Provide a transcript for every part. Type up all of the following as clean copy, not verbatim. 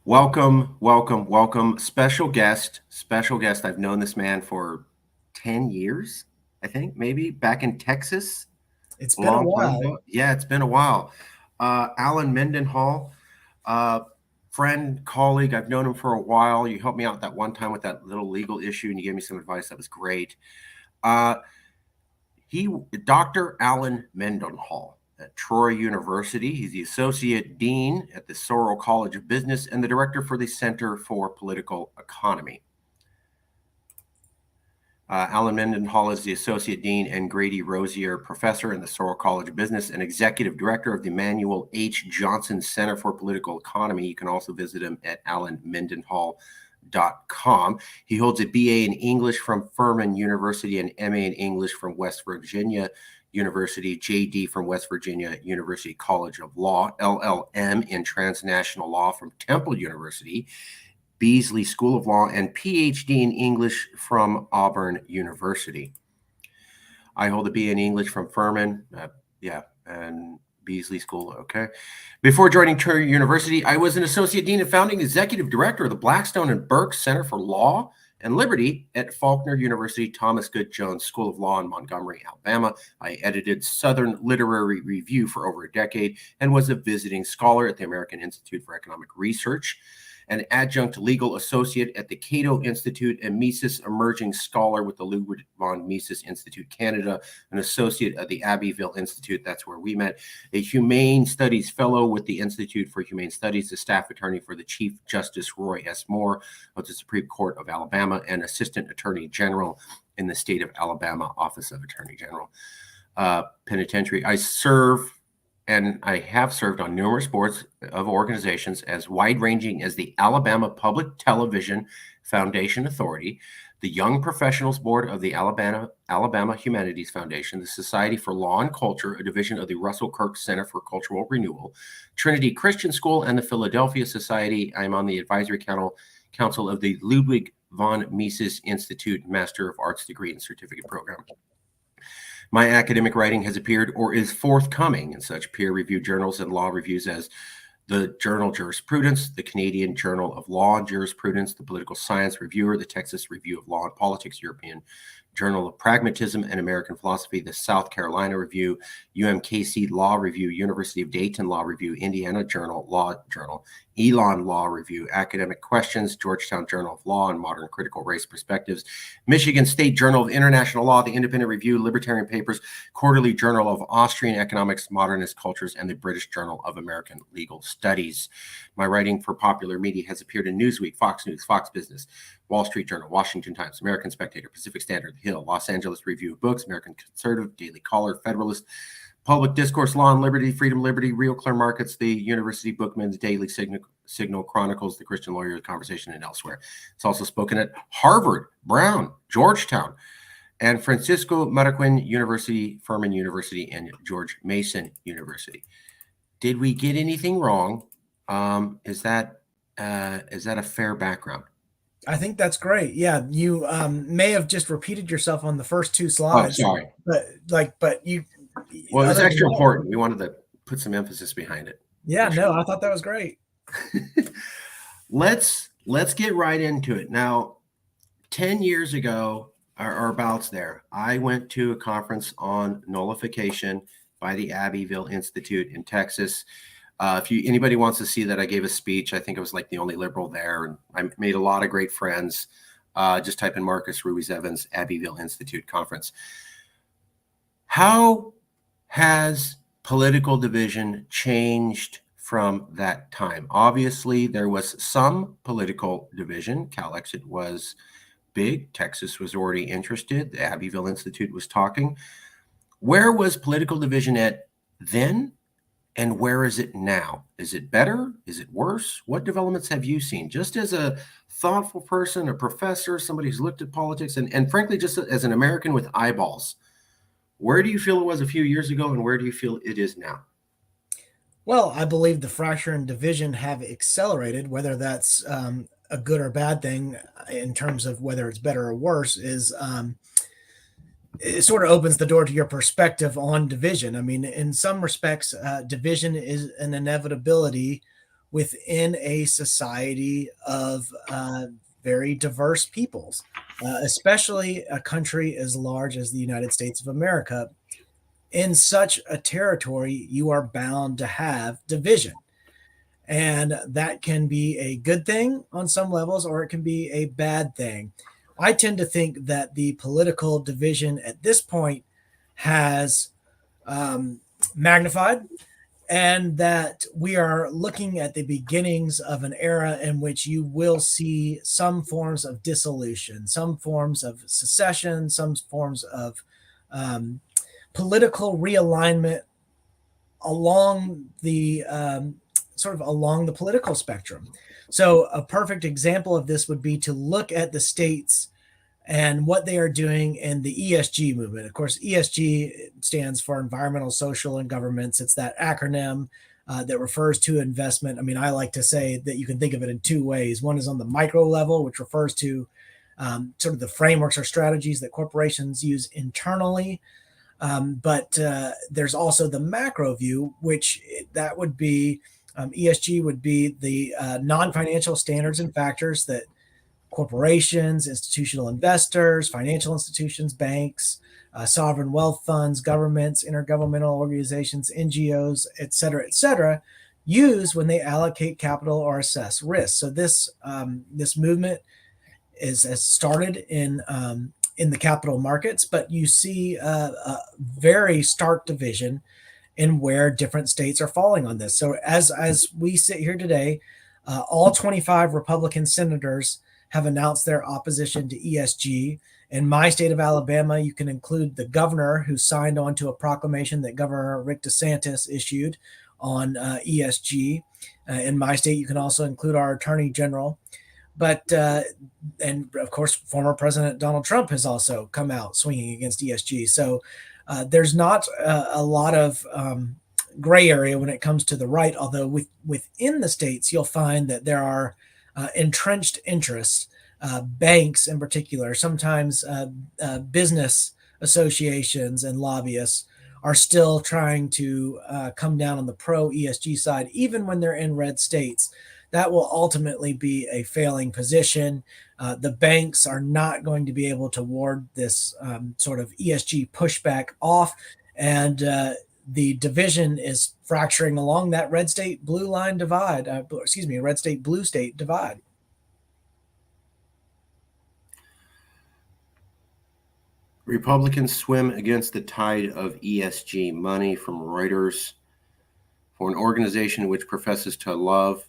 Welcome, welcome, welcome. Special guest, special guest. I've known this man for 10 years, I think, maybe back in Texas, It's a been a long time while. ago. Yeah, it's been a while. Alan Mendenhall, uh, friend, colleague. I've known him for a while. You helped me out that one time with that little legal issue and you gave me some advice. That was great. Uh, he, Dr. Alan Mendenhall at Troy University. He's the associate dean at the Sorrell College of Business and the director for the Center for Political Economy. Alan Mendenhall is the associate dean and Grady Rosier professor in the Sorrell College of Business and executive director of the Manuel H. Johnson Center for Political Economy. You can also visit him at alanmendenhall.com. He holds a BA in English from Furman University and MA in English from West Virginia University, JD from West Virginia University College of Law, LLM in transnational law from Temple University, Beasley School of Law, and PhD in English from Auburn University. I hold a BA in English from Furman, and Beasley School. Okay. Before joining Troy University, I was an associate dean and founding executive director of the Blackstone and Burke Center for Law and Liberty at Faulkner University Thomas Good Jones School of Law in Montgomery, Alabama. I edited Southern Literary Review for over a decade and was a visiting scholar at the American Institute for Economic Research, an adjunct legal associate at the Cato Institute, and Mises Emerging Scholar with the Ludwig von Mises Institute Canada, an associate at the Abbeville Institute, that's where we met, a Humane Studies Fellow with the Institute for Humane Studies, a staff attorney for the Chief Justice Roy S. Moore of the Supreme Court of Alabama, and Assistant Attorney General in the state of Alabama Office of Attorney General Penitentiary. I have served on numerous boards of organizations as wide-ranging as the Alabama Public Television Foundation Authority, the Young Professionals Board of the Alabama Humanities Foundation, the Society for Law and Culture, a division of the Russell Kirk Center for Cultural Renewal, Trinity Christian School, and the Philadelphia Society. I'm on the advisory council of the Ludwig von Mises Institute Master of Arts degree and certificate program. My academic writing has appeared or is forthcoming in such peer-reviewed journals and law reviews as the Journal Jurisprudence, the Canadian Journal of Law and Jurisprudence, the Political Science Reviewer, the Texas Review of Law and Politics, European Journal of Pragmatism and American Philosophy, the South Carolina Review, UMKC Law Review, University of Dayton Law Review, Indiana Journal, Law Journal, Elon Law Review, Academic Questions, Georgetown Journal of Law and Modern Critical Race Perspectives, Michigan State Journal of International Law, the Independent Review, Libertarian Papers, Quarterly Journal of Austrian Economics, Modernist Cultures, and the British Journal of American Legal Studies. My writing for popular media has appeared in Newsweek, Fox News, Fox Business, Wall Street Journal, Washington Times, American Spectator, Pacific Standard, The Hill, Los Angeles Review of Books, American Conservative, Daily Caller, Federalist, Public Discourse, Law and Liberty, Freedom, Liberty, Real Clear Markets, the University Bookman's Daily Signal Chronicles, the Christian Lawyer, The Conversation, and elsewhere. It's also spoken at Harvard, Brown, Georgetown, and Francisco Marroquin University, Furman University, and George Mason University. Did we get anything wrong? Is that a fair background? I think that's great. Yeah, you may have just repeated yourself on the first two slides. Oh, sorry. But you. Well, it's extra important. We wanted to put some emphasis behind it. Yeah, no, I thought that was great. Let's get right into it. Now, 10 years ago, or abouts there, I went to a conference on nullification by the Abbeville Institute in Texas. If anybody wants to see that, I gave a speech. I think I was like the only liberal there, and I made a lot of great friends. Just type in Marcus Ruiz Evans Abbeville Institute Conference. How has political division changed from that time? Obviously, there was some political division. CalExit was big. Texas was already interested. The Abbeville Institute was talking. Where was political division at then? And where is it now? Is it better? Is it worse? What developments have you seen? Just as a thoughtful person, a professor, somebody who's looked at politics, and frankly, just as an American with eyeballs, where do you feel it was a few years ago, and where do you feel it is now? Well, I believe the fracture and division have accelerated. Whether that's a good or bad thing in terms of whether it's better or worse is it sort of opens the door to your perspective on division. I mean, in some respects, division is an inevitability within a society of very diverse peoples, especially a country as large as the United States of America. In such a territory, you are bound to have division. And that can be a good thing on some levels, or it can be a bad thing. I tend to think that the political division at this point has um, magnified, and that we are looking at the beginnings of an era in which you will see some forms of dissolution, some forms of secession, some forms of um, political realignment along the sort of along the political spectrum. So a perfect example of this would be to look at the states and what they are doing in the ESG movement. Of course, ESG stands for Environmental, Social, and Governments. It's that acronym that refers to investment. I mean, I like to say that you can think of it in two ways. One is on the micro level, which refers to sort of the frameworks or strategies that corporations use internally, but there's also the macro view, which that would be ESG would be the non-financial standards and factors that corporations, institutional investors, financial institutions, banks, sovereign wealth funds, governments, intergovernmental organizations, NGOs, et cetera, use when they allocate capital or assess risk. So this movement has started in the capital markets, but you see a very stark division in where different states are falling on this. So as we sit here today, all 25 Republican senators have announced their opposition to ESG. In my state of Alabama, you can include the governor who signed on to a proclamation that Governor Rick DeSantis issued on ESG. In my state, you can also include our attorney general. But and of course, former President Donald Trump has also come out swinging against ESG. So there's not a lot of gray area when it comes to the right. Although within the states, you'll find that there are entrenched interests, banks in particular, sometimes business associations and lobbyists are still trying to come down on the pro ESG side, even when they're in red states. That will ultimately be a failing position. The banks are not going to be able to ward this sort of ESG pushback off. And the division is fracturing along that red state blue line divide, red state blue state divide. Republicans swim against the tide of ESG money from Reuters. For an organization which professes to love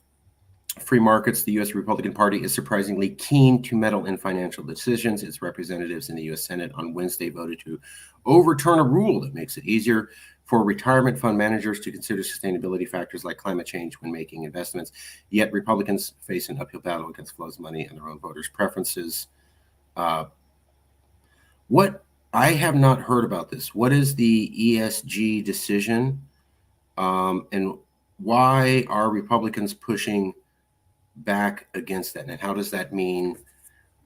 free markets, the U.S. Republican Party is surprisingly keen to meddle in financial decisions. Its representatives in the U.S. Senate on Wednesday voted to overturn a rule that makes it easier for retirement fund managers to consider sustainability factors like climate change when making investments. Yet Republicans face an uphill battle against flows of money and their own voters' preferences. What I have not heard about this. What is the ESG decision, and why are Republicans pushing back against that? And how does that mean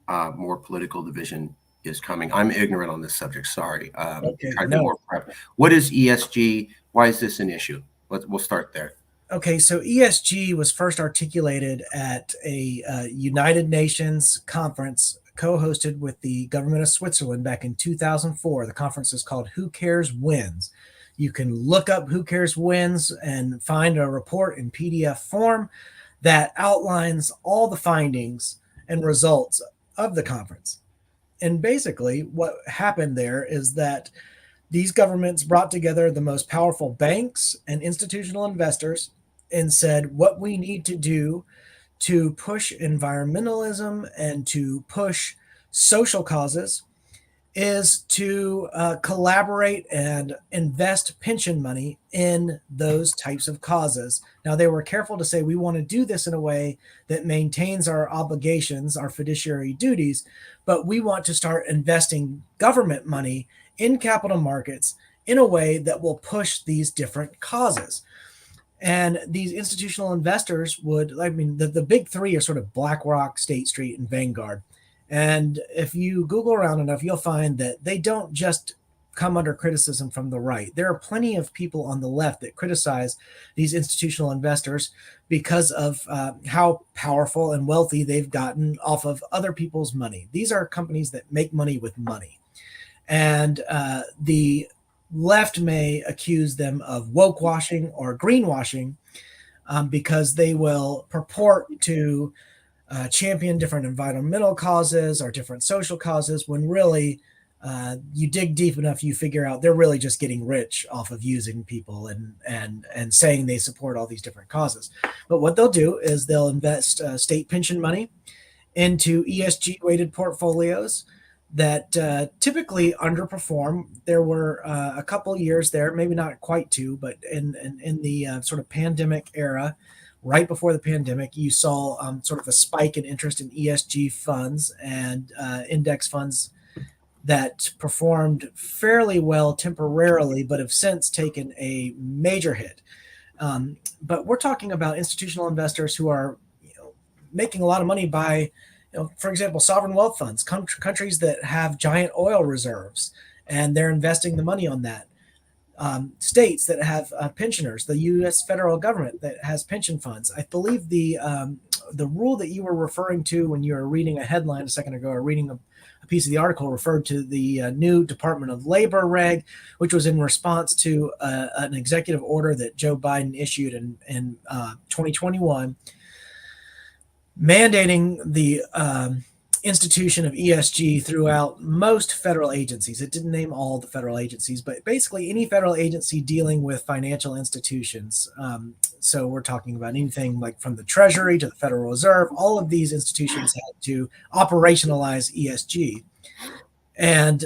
more political division is coming? I'm ignorant on this subject. Sorry. Okay, Try to be no. more prep. What is ESG? Why is this an issue? We'll start there. Okay, so ESG was first articulated at a United Nations conference co-hosted with the government of Switzerland back in 2004. The conference is called Who Cares Wins. You can look up Who Cares Wins and find a report in PDF form that outlines all the findings and results of the conference. And basically, what happened there is that these governments brought together the most powerful banks and institutional investors and said, what we need to do to push environmentalism and to push social causes is to collaborate and invest pension money in those types of causes. Now, they were careful to say we want to do this in a way that maintains our obligations, our fiduciary duties, but we want to start investing government money in capital markets in a way that will push these different causes. And these institutional investors would, I mean, the big three are sort of BlackRock, State Street, and Vanguard. And if you Google around enough, you'll find that they don't just come under criticism from the right. There are plenty of people on the left that criticize these institutional investors because of how powerful and wealthy they've gotten off of other people's money. These are companies that make money with money. And the left may accuse them of woke washing or greenwashing because they will purport to champion different environmental causes or different social causes when really you dig deep enough, you figure out they're really just getting rich off of using people and saying they support all these different causes. But what they'll do is they'll invest state pension money into ESG weighted portfolios that typically underperform. There were a couple years there, maybe not quite two, but in the sort of pandemic era, right before the pandemic, you saw sort of a spike in interest in ESG funds and index funds that performed fairly well temporarily, but have since taken a major hit. But we're talking about institutional investors who are, making a lot of money by, for example, sovereign wealth funds, countries that have giant oil reserves, and they're investing the money on that. States that have pensioners, the U.S. federal government that has pension funds. I believe the rule that you were referring to when you were reading a headline a second ago, or reading a piece of the article, referred to the new Department of Labor reg, which was in response to an executive order that Joe Biden issued in 2021, mandating the institution of ESG throughout most federal agencies. It didn't name all the federal agencies, but basically any federal agency dealing with financial institutions. So we're talking about anything like from the Treasury to the Federal Reserve. All of these institutions had to operationalize ESG. And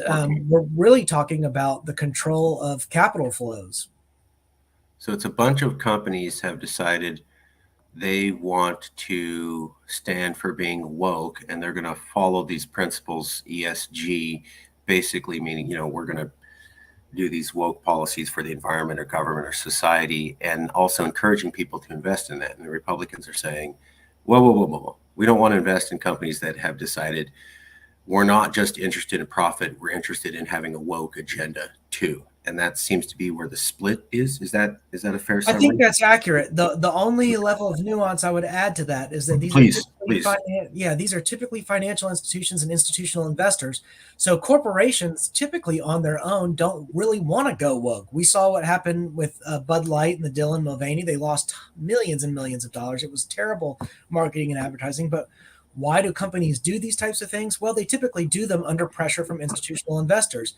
we're really talking about the control of capital flows. So it's a bunch of companies have decided they want to stand for being woke, and they're going to follow these principles, ESG, basically meaning, we're going to do these woke policies for the environment or government or society, and also encouraging people to invest in that. And the Republicans are saying, whoa, whoa, whoa, whoa, whoa. We don't want to invest in companies that have decided we're not just interested in profit, we're interested in having a woke agenda too. And that seems to be where the split is. Is that a fair summary? I think that's accurate. The only level of nuance I would add to that is that these are typically financial institutions and institutional investors. So corporations typically on their own don't really want to go woke. We saw what happened with Bud Light and the Dylan Mulvaney. They lost millions and millions of dollars. It was terrible marketing and advertising, but why do companies do these types of things? Well, they typically do them under pressure from institutional investors.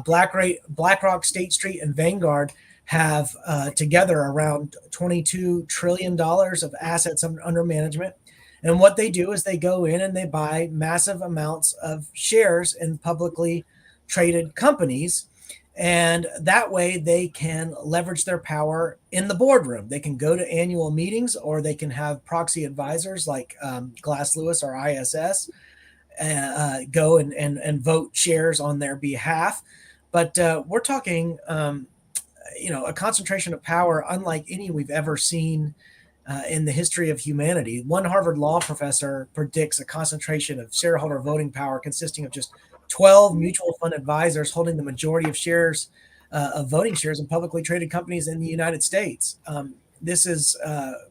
BlackRock, State Street, and Vanguard have together around $22 trillion of assets under management. And what they do is they go in and they buy massive amounts of shares in publicly traded companies. And that way they can leverage their power in the boardroom. They can go to annual meetings, or they can have proxy advisors like Glass Lewis or ISS go and vote shares on their behalf. But we're talking, a concentration of power unlike any we've ever seen in the history of humanity. One Harvard law professor predicts a concentration of shareholder voting power consisting of just 12 mutual fund advisors holding the majority of shares of voting shares in publicly traded companies in the United States. This is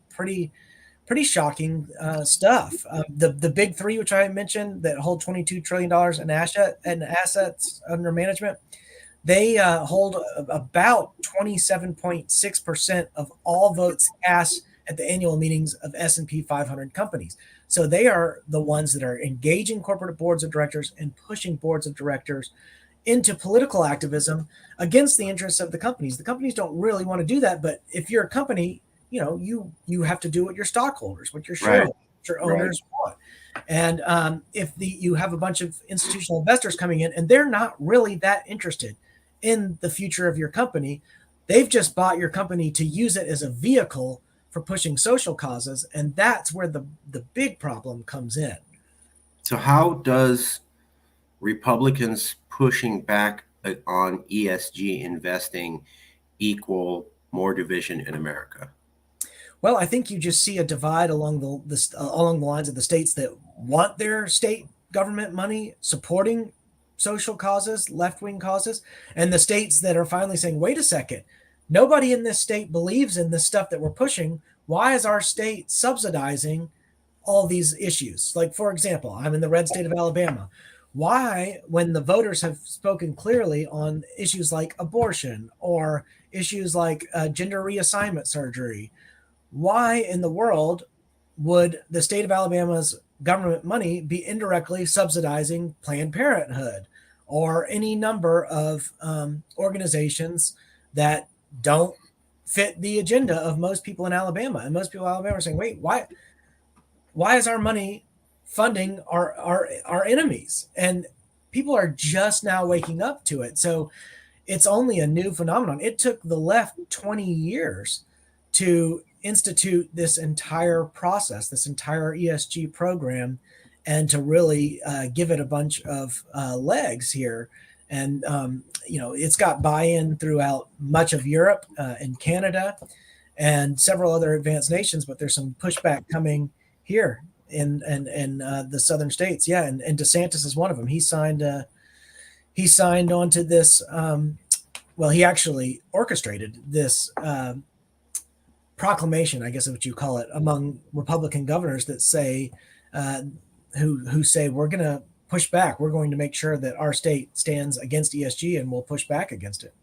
pretty shocking stuff. The big three, which I mentioned, that hold $22 trillion in assets under management, they hold about 27.6% of all votes cast at the annual meetings of S&P 500 companies. So they are the ones that are engaging corporate boards of directors and pushing boards of directors into political activism against the interests of the companies. The companies don't really want to do that, but if you're a company, you have to do what your stockholders, what your shareholders, your owners want. And if you have a bunch of institutional investors coming in and they're not really that interested in the future of your company, they've just bought your company to use it as a vehicle for pushing social causes, and that's where the big problem comes in. So how does Republicans pushing back on ESG investing equal more division in America? Well, I think you just see a divide along the lines of the states that want their state government money supporting social causes, left-wing causes, and the states that are finally saying, wait a second, nobody in this state believes in the stuff that we're pushing. Why is our state subsidizing all these issues? Like, for example, I'm in the red state of Alabama. Why, when the voters have spoken clearly on issues like abortion or issues like gender reassignment surgery, why in the world would the state of Alabama's government money be indirectly subsidizing Planned Parenthood or any number of organizations that don't fit the agenda of most people in Alabama? And most people in Alabama are saying, wait, why is our money funding our enemies? And people are just now waking up to it. So it's only a new phenomenon. It took the left 20 years to institute this entire process, this entire ESG program, and to really give it a bunch of legs here. And, it's got buy-in throughout much of Europe and Canada and several other advanced nations, but there's some pushback coming here in the southern states. Yeah, and DeSantis is one of them. He signed onto this. He actually orchestrated this proclamation, I guess is what you call it, among Republican governors that say, who say, we're going to push back. We're going to make sure that our state stands against ESG and we'll push back against it.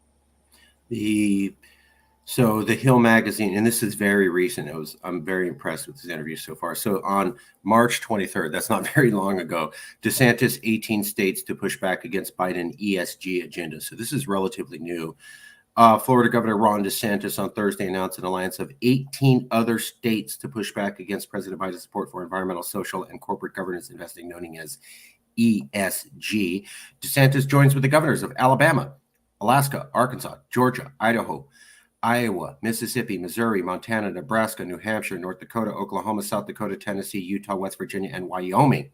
So the Hill magazine, and this is very recent. I'm very impressed with this interview so far. So on March 23rd, that's not very long ago, DeSantis, 18 states to push back against Biden ESG agenda. So this is relatively new. Florida Governor Ron DeSantis on Thursday announced an alliance of 18 other states to push back against President Biden's support for environmental, social, and corporate governance investing, known as ESG. DeSantis joins with the governors of Alabama, Alaska, Arkansas, Georgia, Idaho, Iowa, Mississippi, Missouri, Montana, Nebraska, New Hampshire, North Dakota, Oklahoma, South Dakota, Tennessee, Utah, West Virginia, and Wyoming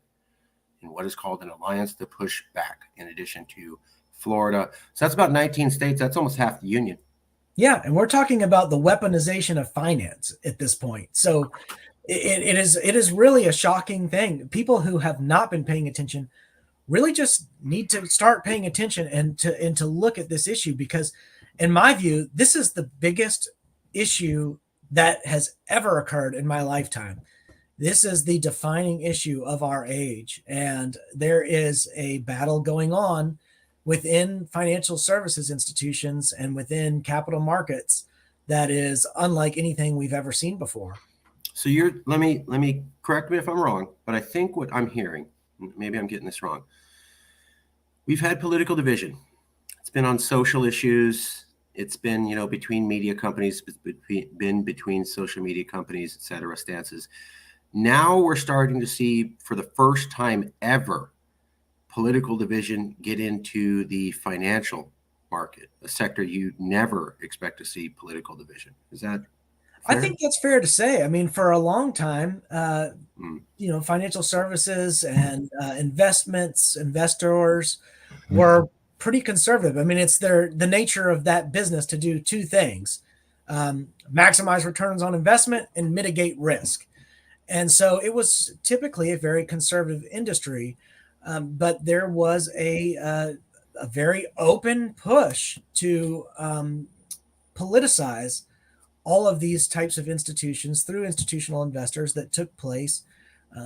in what is called an alliance to push back, in addition to Florida. So that's about 19 states. That's almost half the union. Yeah, and we're talking about the weaponization of finance at this point. So it is really a shocking thing. People who have not been paying attention really just need to start paying attention and to look at this issue, because in my view, this is the biggest issue that has ever occurred in my lifetime. This is the defining issue of our age. And there is a battle going on within financial services institutions and within capital markets that is unlike anything we've ever seen before. So let me correct me if I'm wrong, but I think what I'm hearing, maybe I'm getting this wrong. We've had political division. It's been on social issues. It's been, between media companies, been between social media companies, et cetera, stances. Now we're starting to see, for the first time ever, political division get into the financial market, a sector you never expect to see political division. Is that fair? I think that's fair to say. I mean, for a long time, financial services and investors were pretty conservative. I mean, it's the nature of that business to do two things: maximize returns on investment and mitigate risk. And so it was typically a very conservative industry, but there was a very open push to politicize all of these types of institutions through institutional investors that took place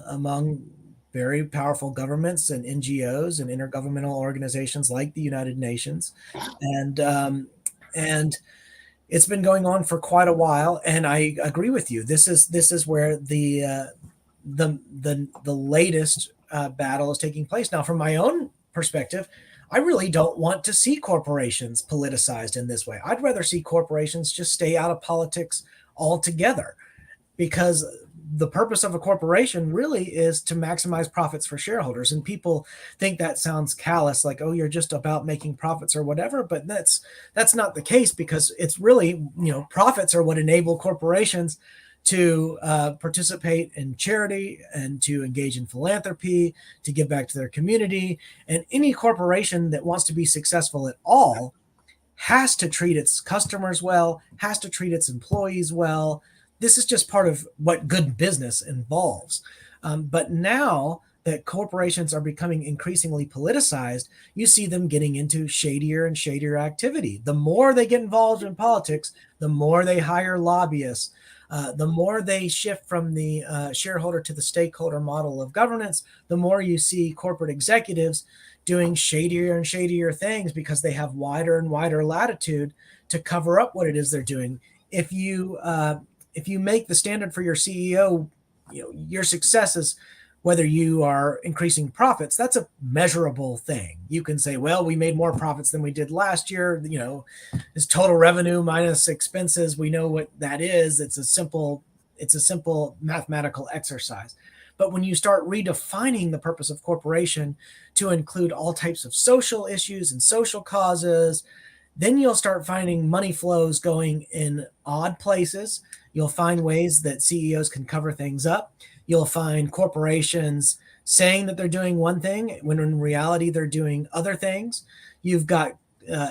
among very powerful governments and NGOs and intergovernmental organizations like the United Nations. And it's been going on for quite a while. And I agree with you. This is where the latest battle is taking place. Now, from my own perspective, I really don't want to see corporations politicized in this way. I'd rather see corporations just stay out of politics altogether, because the purpose of a corporation really is to maximize profits for shareholders. And people think that sounds callous, like, oh, you're just about making profits or whatever. But that's not the case, because it's really, profits are what enable corporations to participate in charity and to engage in philanthropy, to give back to their community. And any corporation that wants to be successful at all has to treat its customers well, has to treat its employees well. This is just part of what good business involves. But now that corporations are becoming increasingly politicized, you see them getting into shadier and shadier activity. The more they get involved in politics, the more they hire lobbyists, the more they shift from the shareholder to the stakeholder model of governance, the more you see corporate executives doing shadier and shadier things because they have wider and wider latitude to cover up what it is they're doing. If you if you make the standard for your CEO, your success is whether you are increasing profits. That's a measurable thing. You can say, well, we made more profits than we did last year. Is total revenue minus expenses. We know what that is. It's a simple mathematical exercise. But when you start redefining the purpose of corporation to include all types of social issues and social causes, then you'll start finding money flows going in odd places. You'll find ways that CEOs can cover things up. You'll find corporations saying that they're doing one thing when in reality they're doing other things. You've got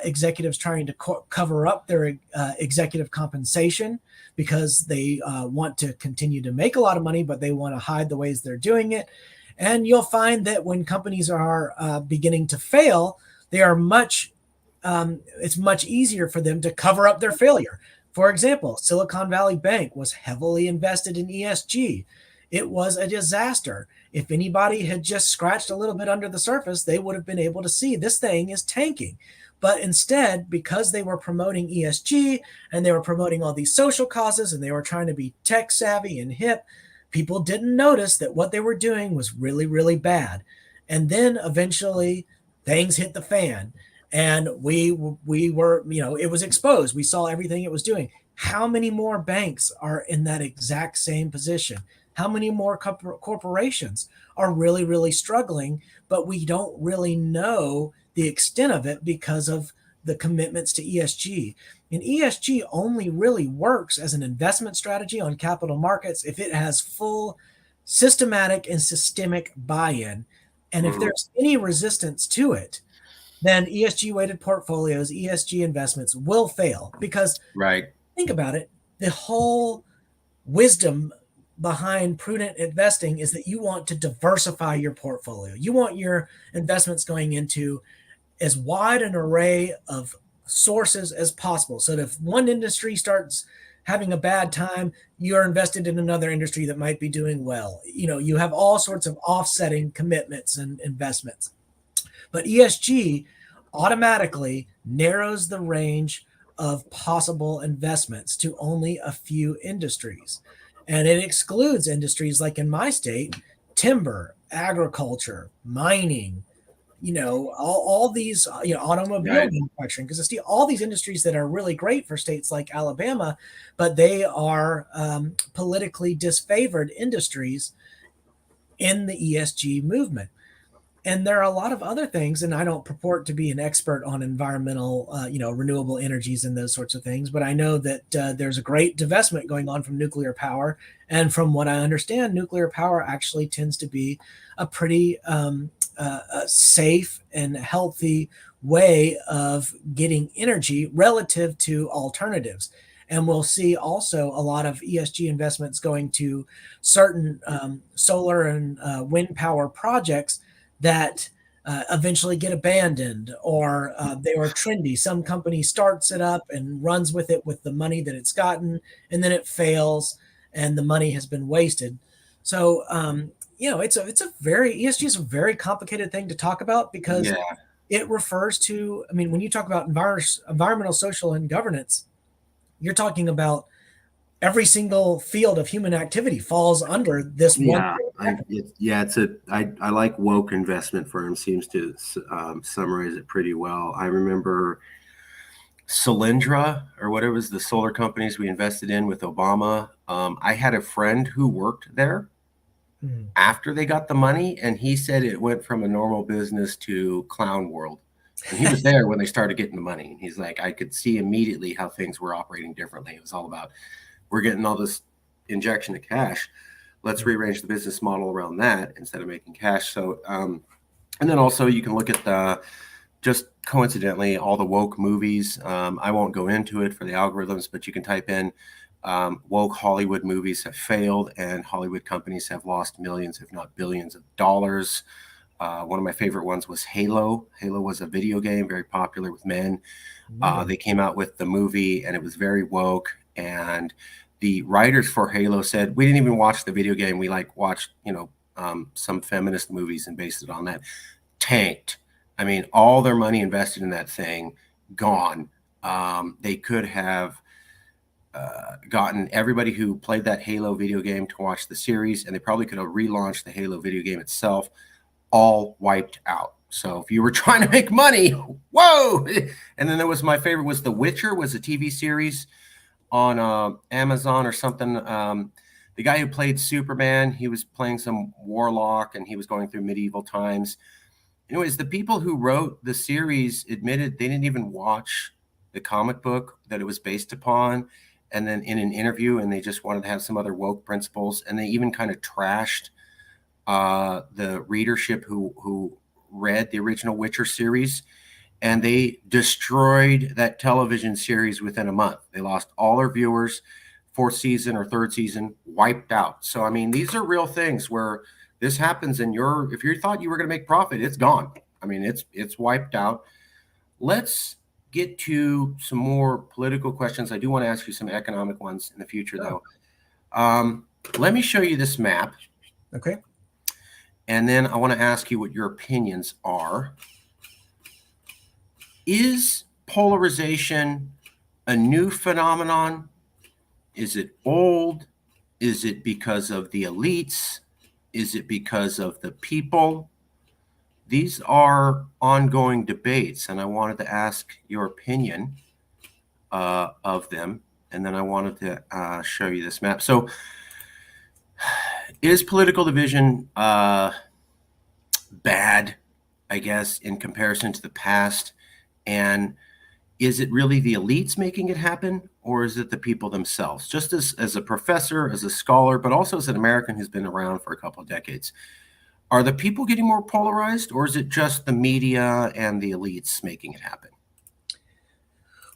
executives trying to cover up their executive compensation because they want to continue to make a lot of money, but they want to hide the ways they're doing it. And you'll find that when companies are beginning to fail, they are it's much easier for them to cover up their failure. For example, Silicon Valley Bank was heavily invested in ESG. It was a disaster. If anybody had just scratched a little bit under the surface, they would have been able to see this thing is tanking. But instead, because they were promoting ESG and they were promoting all these social causes and they were trying to be tech savvy and hip, people didn't notice that what they were doing was really, really bad. And then eventually things hit the fan and we were, it was exposed. We saw everything it was doing. How many more banks are in that exact same position? How many more corporations are really, really struggling, but we don't really know the extent of it because of the commitments to ESG. And ESG only really works as an investment strategy on capital markets if it has full systematic and systemic buy-in. And if there's any resistance to it, then ESG weighted portfolios, ESG investments will fail because Right. think about it, the whole wisdom behind prudent investing is that you want to diversify your portfolio. You want your investments going into as wide an array of sources as possible. So that if one industry starts having a bad time, you're invested in another industry that might be doing well. You have all sorts of offsetting commitments and investments. But ESG automatically narrows the range of possible investments to only a few industries. And it excludes industries like in my state, timber, agriculture, mining, all these, automobile Right. manufacturing, because it's all these industries that are really great for states like Alabama, but they are politically disfavored industries in the ESG movement. And there are a lot of other things, and I don't purport to be an expert on environmental, renewable energies and those sorts of things, but I know that there's a great divestment going on from nuclear power. And from what I understand, nuclear power actually tends to be a pretty safe and healthy way of getting energy relative to alternatives. And we'll see also a lot of ESG investments going to certain solar and wind power projects that eventually get abandoned or they are trendy. Some company starts it up and runs with it with the money that it's gotten, and then it fails and the money has been wasted. So, it's a very ESG is a very complicated thing to talk about because Yeah. it refers to, I mean, when you talk about environmental, social, and governance, you're talking about every single field of human activity falls under this one. Yeah. I like woke investment firm seems to summarize it pretty well. I remember Solyndra or whatever was the solar companies we invested in with Obama. I had a friend who worked there Mhm. after they got the money, and he said it went from a normal business to clown world. And he was there when they started getting the money. And he's like, I could see immediately how things were operating differently. It was all about, we're getting all this injection of cash. Let's rearrange the business model around that instead of making cash. So, and then also you can look at the, just coincidentally, all the woke movies. I won't go into it for the algorithms, but you can type in Woke Hollywood movies have failed, and Hollywood companies have lost millions, if not billions, of dollars. One of my favorite ones was Halo. Halo was a video game very popular with men. Remember. They came out with the movie, and it was very woke. And the writers for Halo said, "We didn't even watch the video game. We like watched, some feminist movies and based it on that." Tanked. I mean, all their money invested in that thing gone. They could have gotten everybody who played that Halo video game to watch the series, and they probably could have relaunched the Halo video game itself, all wiped out. So if you were trying to make money, whoa! And then there was my favorite was The Witcher, was a TV series on Amazon or something. The guy who played Superman, he was playing some warlock, and he was going through medieval times. Anyways, the people who wrote the series admitted they didn't even watch the comic book that it was based upon. And then in an interview, and they just wanted to have some other woke principles, and they even kind of trashed the readership who read the original Witcher series, and they destroyed that television series within a month. They lost all their viewers. Fourth season or third season wiped out. So I mean, these are real things where this happens, and if you thought you were going to make profit, it's gone. I mean, it's wiped out. Let's get to some more political questions. I do want to ask you some economic ones in the future, though. Let me show you this map. Okay. And then I want to ask you what your opinions are. Is polarization a new phenomenon? Is it old? Is it because of the elites? Is it because of the people? These are ongoing debates, and I wanted to ask your opinion of them. And then I wanted to show you this map. So, is political division bad, I guess, in comparison to the past? And is it really the elites making it happen, or is it the people themselves? Just as a professor, as a scholar, but also as an American who's been around for a couple of decades, are the people getting more polarized, or is it just the media and the elites making it happen?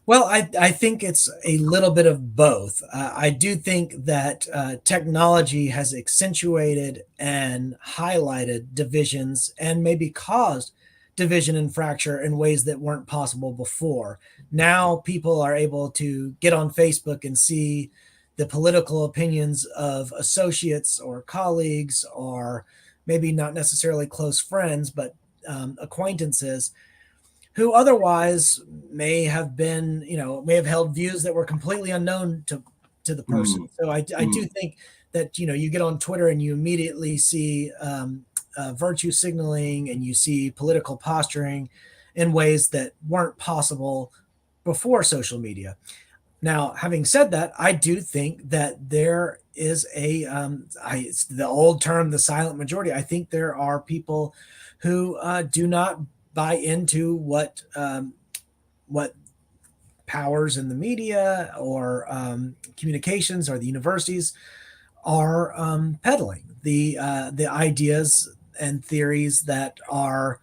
Well, I think it's a little bit of both. I do think that technology has accentuated and highlighted divisions and maybe caused division and fracture in ways that weren't possible before. Now people are able to get on Facebook and see the political opinions of associates or colleagues, or maybe not necessarily close friends, but acquaintances who otherwise may have been, may have held views that were completely unknown to the person. So I do think that, you get on Twitter and you immediately see virtue signaling, and you see political posturing in ways that weren't possible before social media. Now, having said that, I do think that there is it's the old term, the silent majority. I think there are people who do not buy into what powers in the media or communications or the universities are peddling. The ideas and theories that are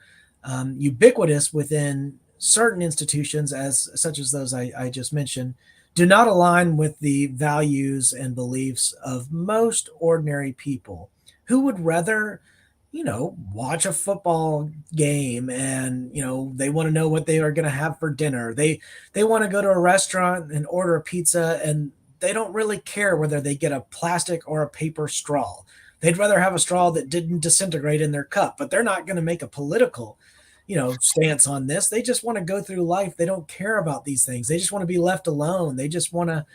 ubiquitous within certain institutions, such as those I just mentioned, do not align with the values and beliefs of most ordinary people who would rather watch a football game, and they want to know what they are going to have for dinner. They want to go to a restaurant and order a pizza, and they don't really care whether they get a plastic or a paper straw. They'd rather have a straw that didn't disintegrate in their cup, but they're not going to make a political stance on this. They just want to go through life. They don't care about these things. They just want to be left alone. They just want to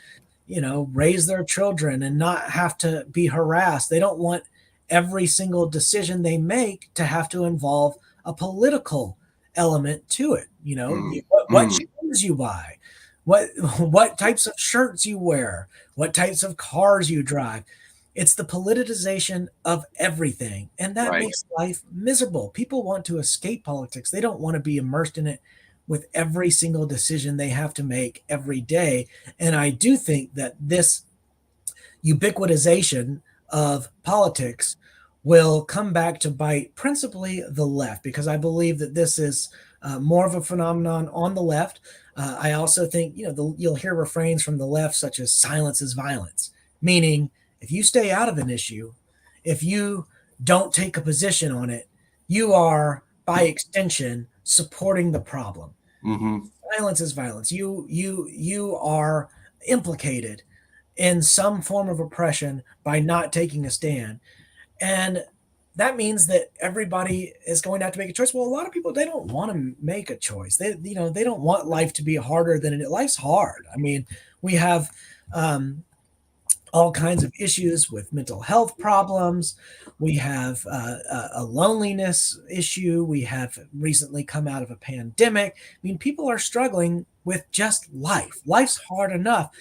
raise their children and not have to be harassed. They don't want every single decision they make to have to involve a political element to it. What shoes you buy, what types of shirts you wear, what types of cars you drive. It's the politicization of everything, and that Right. makes life miserable. People want to escape politics. They don't want to be immersed in it with every single decision they have to make every day. And I do think that this ubiquitization of politics will come back to bite principally the left, because I believe that this is more of a phenomenon on the left. I also think, you'll hear refrains from the left such as silence is violence, meaning if you stay out of an issue, if you don't take a position on it, you are by extension supporting the problem. Mm-hmm. Silence is violence. You are implicated in some form of oppression by not taking a stand. And that means that everybody is going to have to make a choice. Well, a lot of people, they don't want to make a choice. They don't want life to be harder than it. Life's hard. I mean, we have all kinds of issues with mental health problems. We have a loneliness issue. We have recently come out of a pandemic. I mean, people are struggling with just life. Life's hard enough.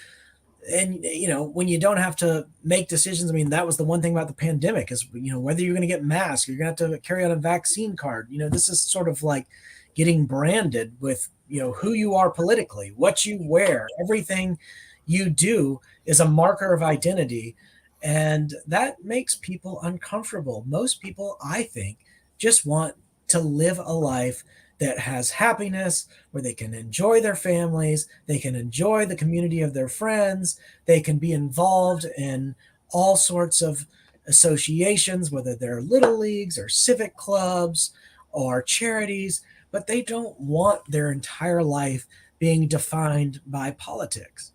And when you don't have to make decisions, I mean, that was the one thing about the pandemic is, whether you're going to get masked, you're going to have to carry out a vaccine card. This is sort of like getting branded with, who you are politically, what you wear, everything you do is a marker of identity. And that makes people uncomfortable. Most people, I think, just want to live a life that has happiness, where they can enjoy their families, they can enjoy the community of their friends, they can be involved in all sorts of associations, whether they're little leagues or civic clubs or charities, but they don't want their entire life being defined by politics.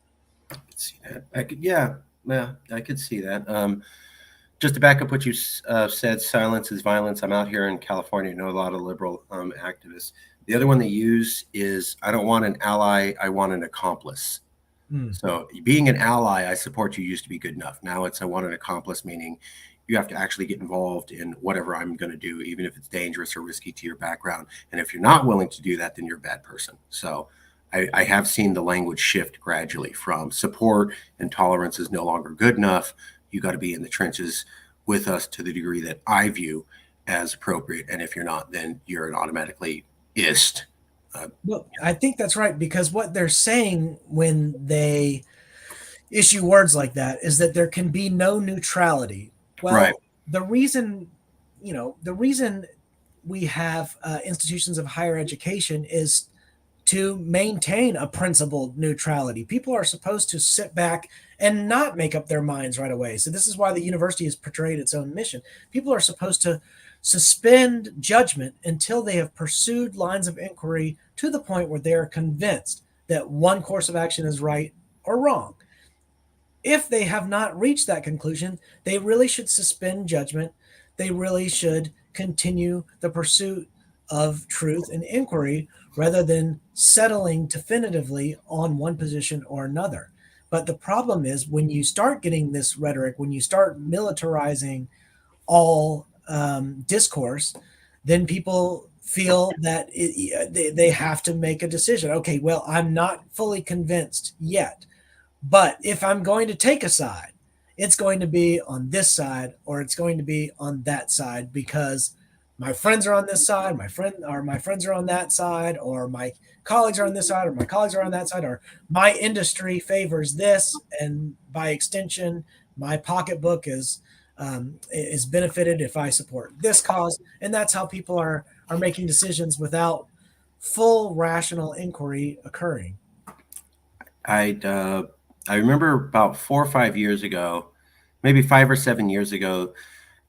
I could see that. Yeah, I could see that. Just to back up what you said, silence is violence. I'm out here in California, know a lot of liberal activists. The other one they use is, I don't want an ally, I want an accomplice. Mm. So being an ally, I support you, used to be good enough. Now it's, I want an accomplice, meaning you have to actually get involved in whatever I'm going to do, even if it's dangerous or risky to your background. And if you're not willing to do that, then you're a bad person. So I have seen the language shift gradually from support and tolerance is no longer good enough. You got to be in the trenches with us to the degree that I view as appropriate. And if you're not, then you're an automatically ist. Well, I think that's right, because what they're saying when they issue words like that is that there can be no neutrality. Right. Well, the reason we have institutions of higher education is to maintain a principled neutrality. People are supposed to sit back and not make up their minds right away. So this is why the university has portrayed its own mission. People are supposed to suspend judgment until they have pursued lines of inquiry to the point where they are convinced that one course of action is right or wrong. If they have not reached that conclusion, they really should suspend judgment. They really should continue the pursuit of truth and inquiry rather than settling definitively on one position or another. But the problem is when you start getting this rhetoric, when you start militarizing all discourse, then people feel that they have to make a decision. Okay, well, I'm not fully convinced yet, but if I'm going to take a side, it's going to be on this side or it's going to be on that side because my friends are on this side, my friends are on that side, or my colleagues are on this side, or my colleagues are on that side, or my industry favors this, and by extension, my pocketbook is benefited if I support this cause, and that's how people are making decisions without full rational inquiry occurring. I remember about 4 or 5 years ago, maybe 5 or 7 years ago,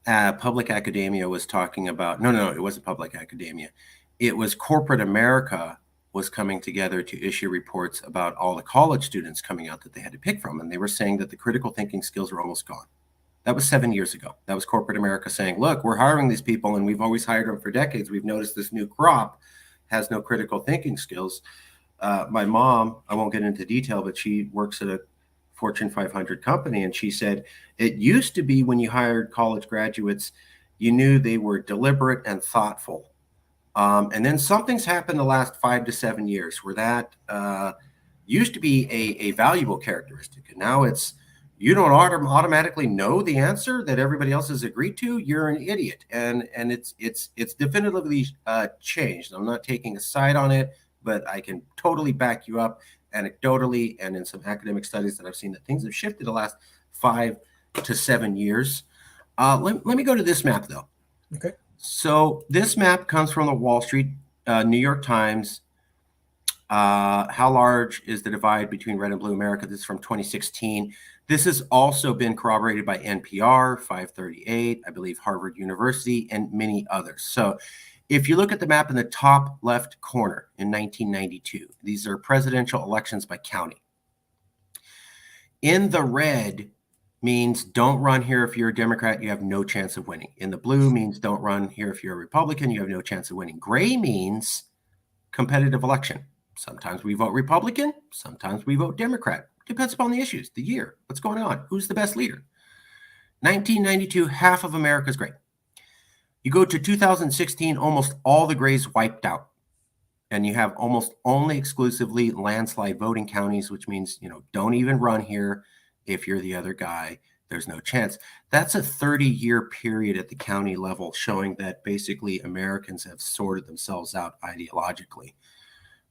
public academia was talking about, no, it wasn't public academia. It was corporate America was coming together to issue reports about all the college students coming out that they had to pick from. And they were saying that the critical thinking skills were almost gone. That was 7 years ago. That was corporate America saying, look, we're hiring these people and we've always hired them for decades. We've noticed this new crop has no critical thinking skills. My mom, I won't get into detail, but she works at a Fortune 500 company. And she said, it used to be when you hired college graduates, you knew they were deliberate and thoughtful. And then something's happened the last 5 to 7 years where that used to be a valuable characteristic. And now it's, you don't automatically know the answer that everybody else has agreed to. You're an idiot. And it's definitively changed. I'm not taking a side on it, but I can totally back you up anecdotally and in some academic studies that I've seen that things have shifted the last 5 to 7 years. Let me go to this map though. Okay. So this map comes from the Wall Street, New York Times. How large is the divide between red and blue America? This is from 2016. This has also been corroborated by NPR, 538, I believe Harvard University, and many others. So if you look at the map in the top left corner in 1992, these are presidential elections by county. In the red means don't run here if you're a Democrat, you have no chance of winning. In the blue means don't run here if you're a Republican, you have no chance of winning. Gray means competitive election. Sometimes we vote Republican, sometimes we vote Democrat. Depends upon the issues, the year, what's going on, who's the best leader. 1992, half of America's gray. You go to 2016, almost all the grays wiped out. And you have almost only exclusively landslide voting counties, which means, don't even run here if you're the other guy. There's no chance. That's a 30-year period at the county level showing that basically Americans have sorted themselves out ideologically.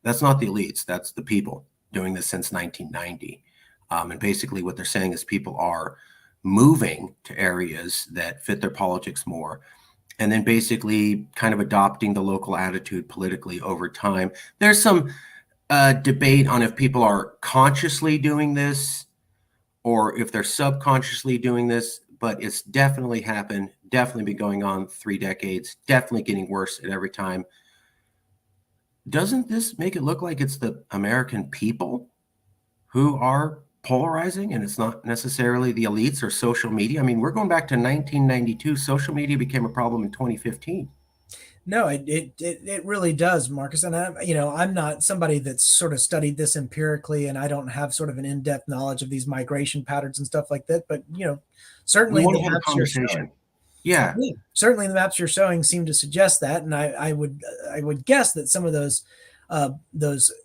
That's not the elites. That's the people doing this since 1990. And basically what they're saying is people are moving to areas that fit their politics more, and then basically kind of adopting the local attitude politically over time. There's some debate on if people are consciously doing this or if they're subconsciously doing this, but it's definitely happened, definitely been going on 3 decades, definitely getting worse at every time. Doesn't this make it look like it's the American people who are polarizing and it's not necessarily the elites or social media? I mean, we're going back to 1992. Social media became a problem in 2015. No, it really does, Marcus. And I'm not somebody that's sort of studied this empirically, and I don't have sort of an in-depth knowledge of these migration patterns and stuff like that. But We certainly want the to have a maps you're showing, conversation. Yeah. certainly the maps you're showing seem to suggest that, and I would guess that some of those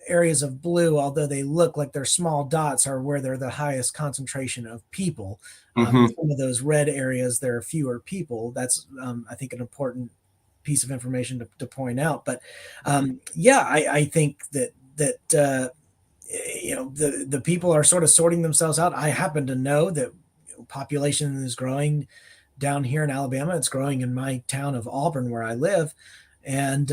areas of blue, although they look like they're small dots, are where they're the highest concentration of people. Mm-hmm. Some of those red areas, there are fewer people. That's I think an important piece of information to point out. But yeah, I think that the people are sort of sorting themselves out. I happen to know that population is growing down here in Alabama. It's growing in my town of Auburn, where I live, and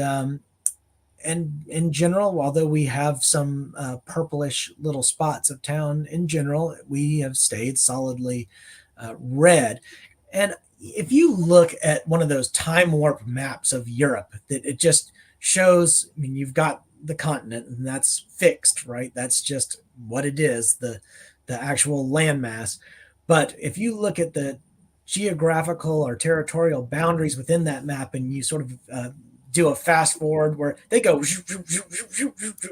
in general, although we have some purplish little spots of town, in general, we have stayed solidly red. And if you look at one of those time warp maps of Europe, that it just shows, I mean, you've got the continent and that's fixed, right? That's just what it is, the actual landmass. But if you look at the geographical or territorial boundaries within that map and you sort of do a fast forward where they go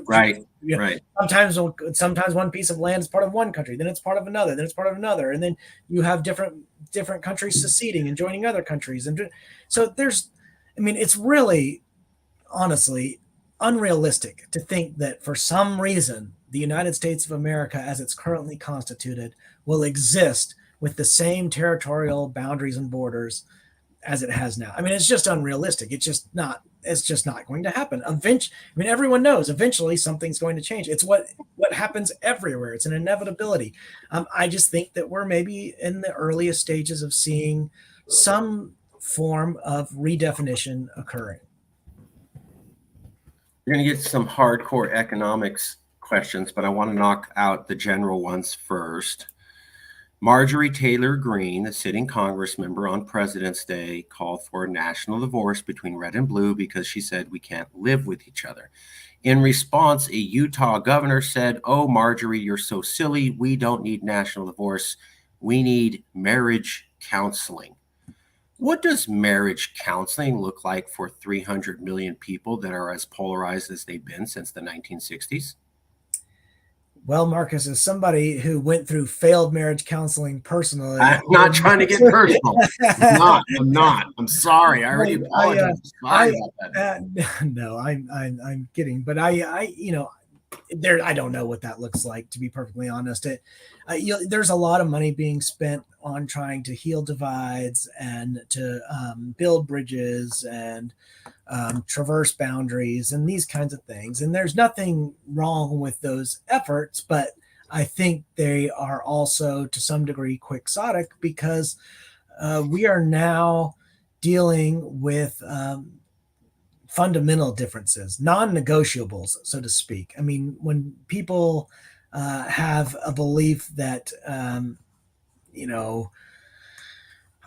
Right. Right. sometimes one piece of land is part of one country, then it's part of another, then it's part of another, and then you have different countries seceding and joining other countries. And so it's really honestly unrealistic to think that for some reason the United States of America as it's currently constituted will exist with the same territorial boundaries and borders as it has now. I mean, it's just unrealistic. It's just not going to happen. Eventually, I mean, everyone knows eventually something's going to change. It's what happens everywhere. It's an inevitability. I just think that we're maybe in the earliest stages of seeing some form of redefinition occurring. You're going to get some hardcore economics questions, but I want to knock out the general ones first. Marjorie Taylor Greene, the sitting Congress member on President's Day, called for a national divorce between red and blue because she said we can't live with each other. In response, a Utah governor said, "Oh, Marjorie, you're so silly. We don't need national divorce. We need marriage counseling." What does marriage counseling look like for 300 million people that are as polarized as they've been since the 1960s? Well, Marcus, as somebody who went through failed marriage counseling personally, I'm not trying to get personal. I'm not. I'm sorry. I already apologized. Sorry about that. No, I'm kidding, but I don't know what that looks like, to be perfectly honest. There's a lot of money being spent on trying to heal divides and to build bridges and traverse boundaries and these kinds of things. And there's nothing wrong with those efforts, but I think they are also to some degree quixotic because we are now dealing with fundamental differences, non-negotiables, so to speak. I mean, when people have a belief that you know,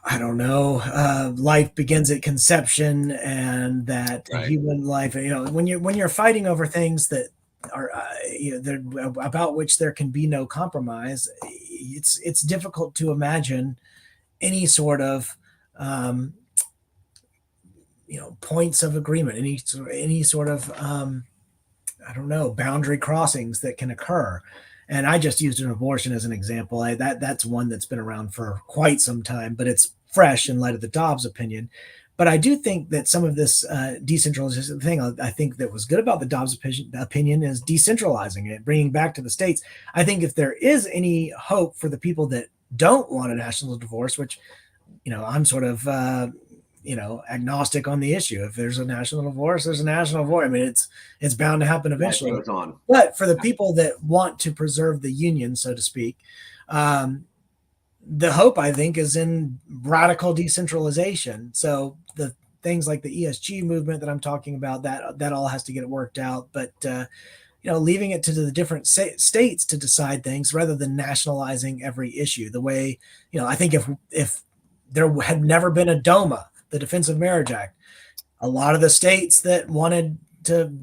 I don't know, life begins at conception, and that Right. human life, when you're fighting over things that are, about which there can be no compromise, it's difficult to imagine any sort of um, points of agreement, any sort of I don't know, boundary crossings that can occur. And I just used an abortion as an example. That's one that's been around for quite some time, but it's fresh in light of the Dobbs opinion. But I do think that some of this decentralization thing, I think that was good about the Dobbs opinion is decentralizing it, bringing back to the states. I think if there is any hope for the people that don't want a national divorce, which I'm sort of agnostic on the issue. If there's a national divorce, there's a national divorce. I mean, it's bound to happen Life eventually. goes on. But for the people that want to preserve the union, so to speak, um, the hope, I think, is in radical decentralization. So the things like the ESG movement that I'm talking about, that all has to get worked out. But leaving it to the different states to decide things rather than nationalizing every issue. The way, I think if there had never been a DOMA, the Defense of Marriage Act, a lot of the states that wanted to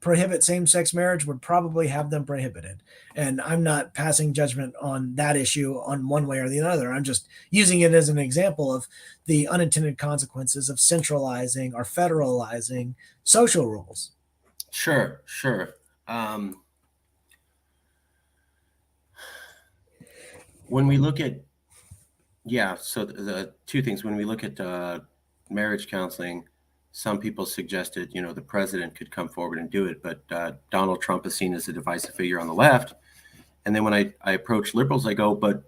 prohibit same-sex marriage would probably have them prohibited. And I'm not passing judgment on that issue on one way or the other. I'm just using it as an example of the unintended consequences of centralizing or federalizing social rules. Sure, sure. When we look at, yeah, so the two things, when we look at marriage counseling, some people suggested, the president could come forward and do it, but Donald Trump is seen as a divisive figure on the left. And then when I approach liberals, I go, but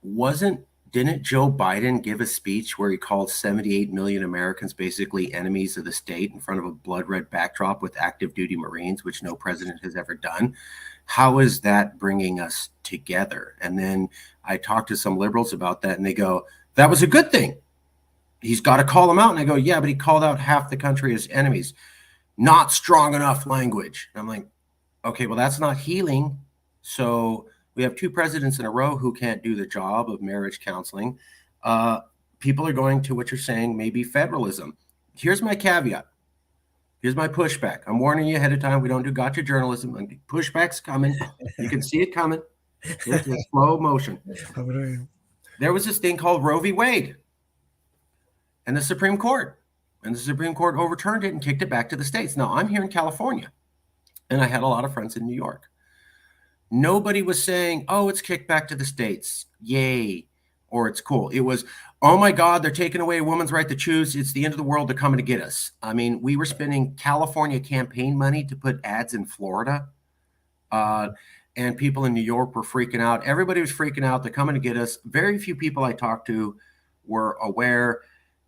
didn't Joe Biden give a speech where he called 78 million Americans basically enemies of the state in front of a blood red backdrop with active duty Marines, which no president has ever done? How is that bringing us together? And then I talked to some liberals about that, and they go, that was a good thing. He's got to call them out. And I go, yeah, but he called out half the country as enemies. Not strong enough language. And I'm like, okay, well, that's not healing. So we have two presidents in a row who can't do the job of marriage counseling. People are going to what you're saying, maybe federalism. Here's my caveat. Here's my pushback. I'm warning you ahead of time. We don't do gotcha journalism. Pushback's coming. You can see it coming. It's in slow motion. There was this thing called Roe v. Wade and the Supreme Court. And the Supreme Court overturned it and kicked it back to the states. Now, I'm here in California, and I had a lot of friends in New York. Nobody was saying, oh, it's kicked back to the states. Yay. Or it's cool. It was, oh my God, they're taking away a woman's right to choose. It's the end of the world. They're coming to get us. I mean, we were spending California campaign money to put ads in Florida. And people in New York were freaking out. Everybody was freaking out. They're coming to get us. Very few people I talked to were aware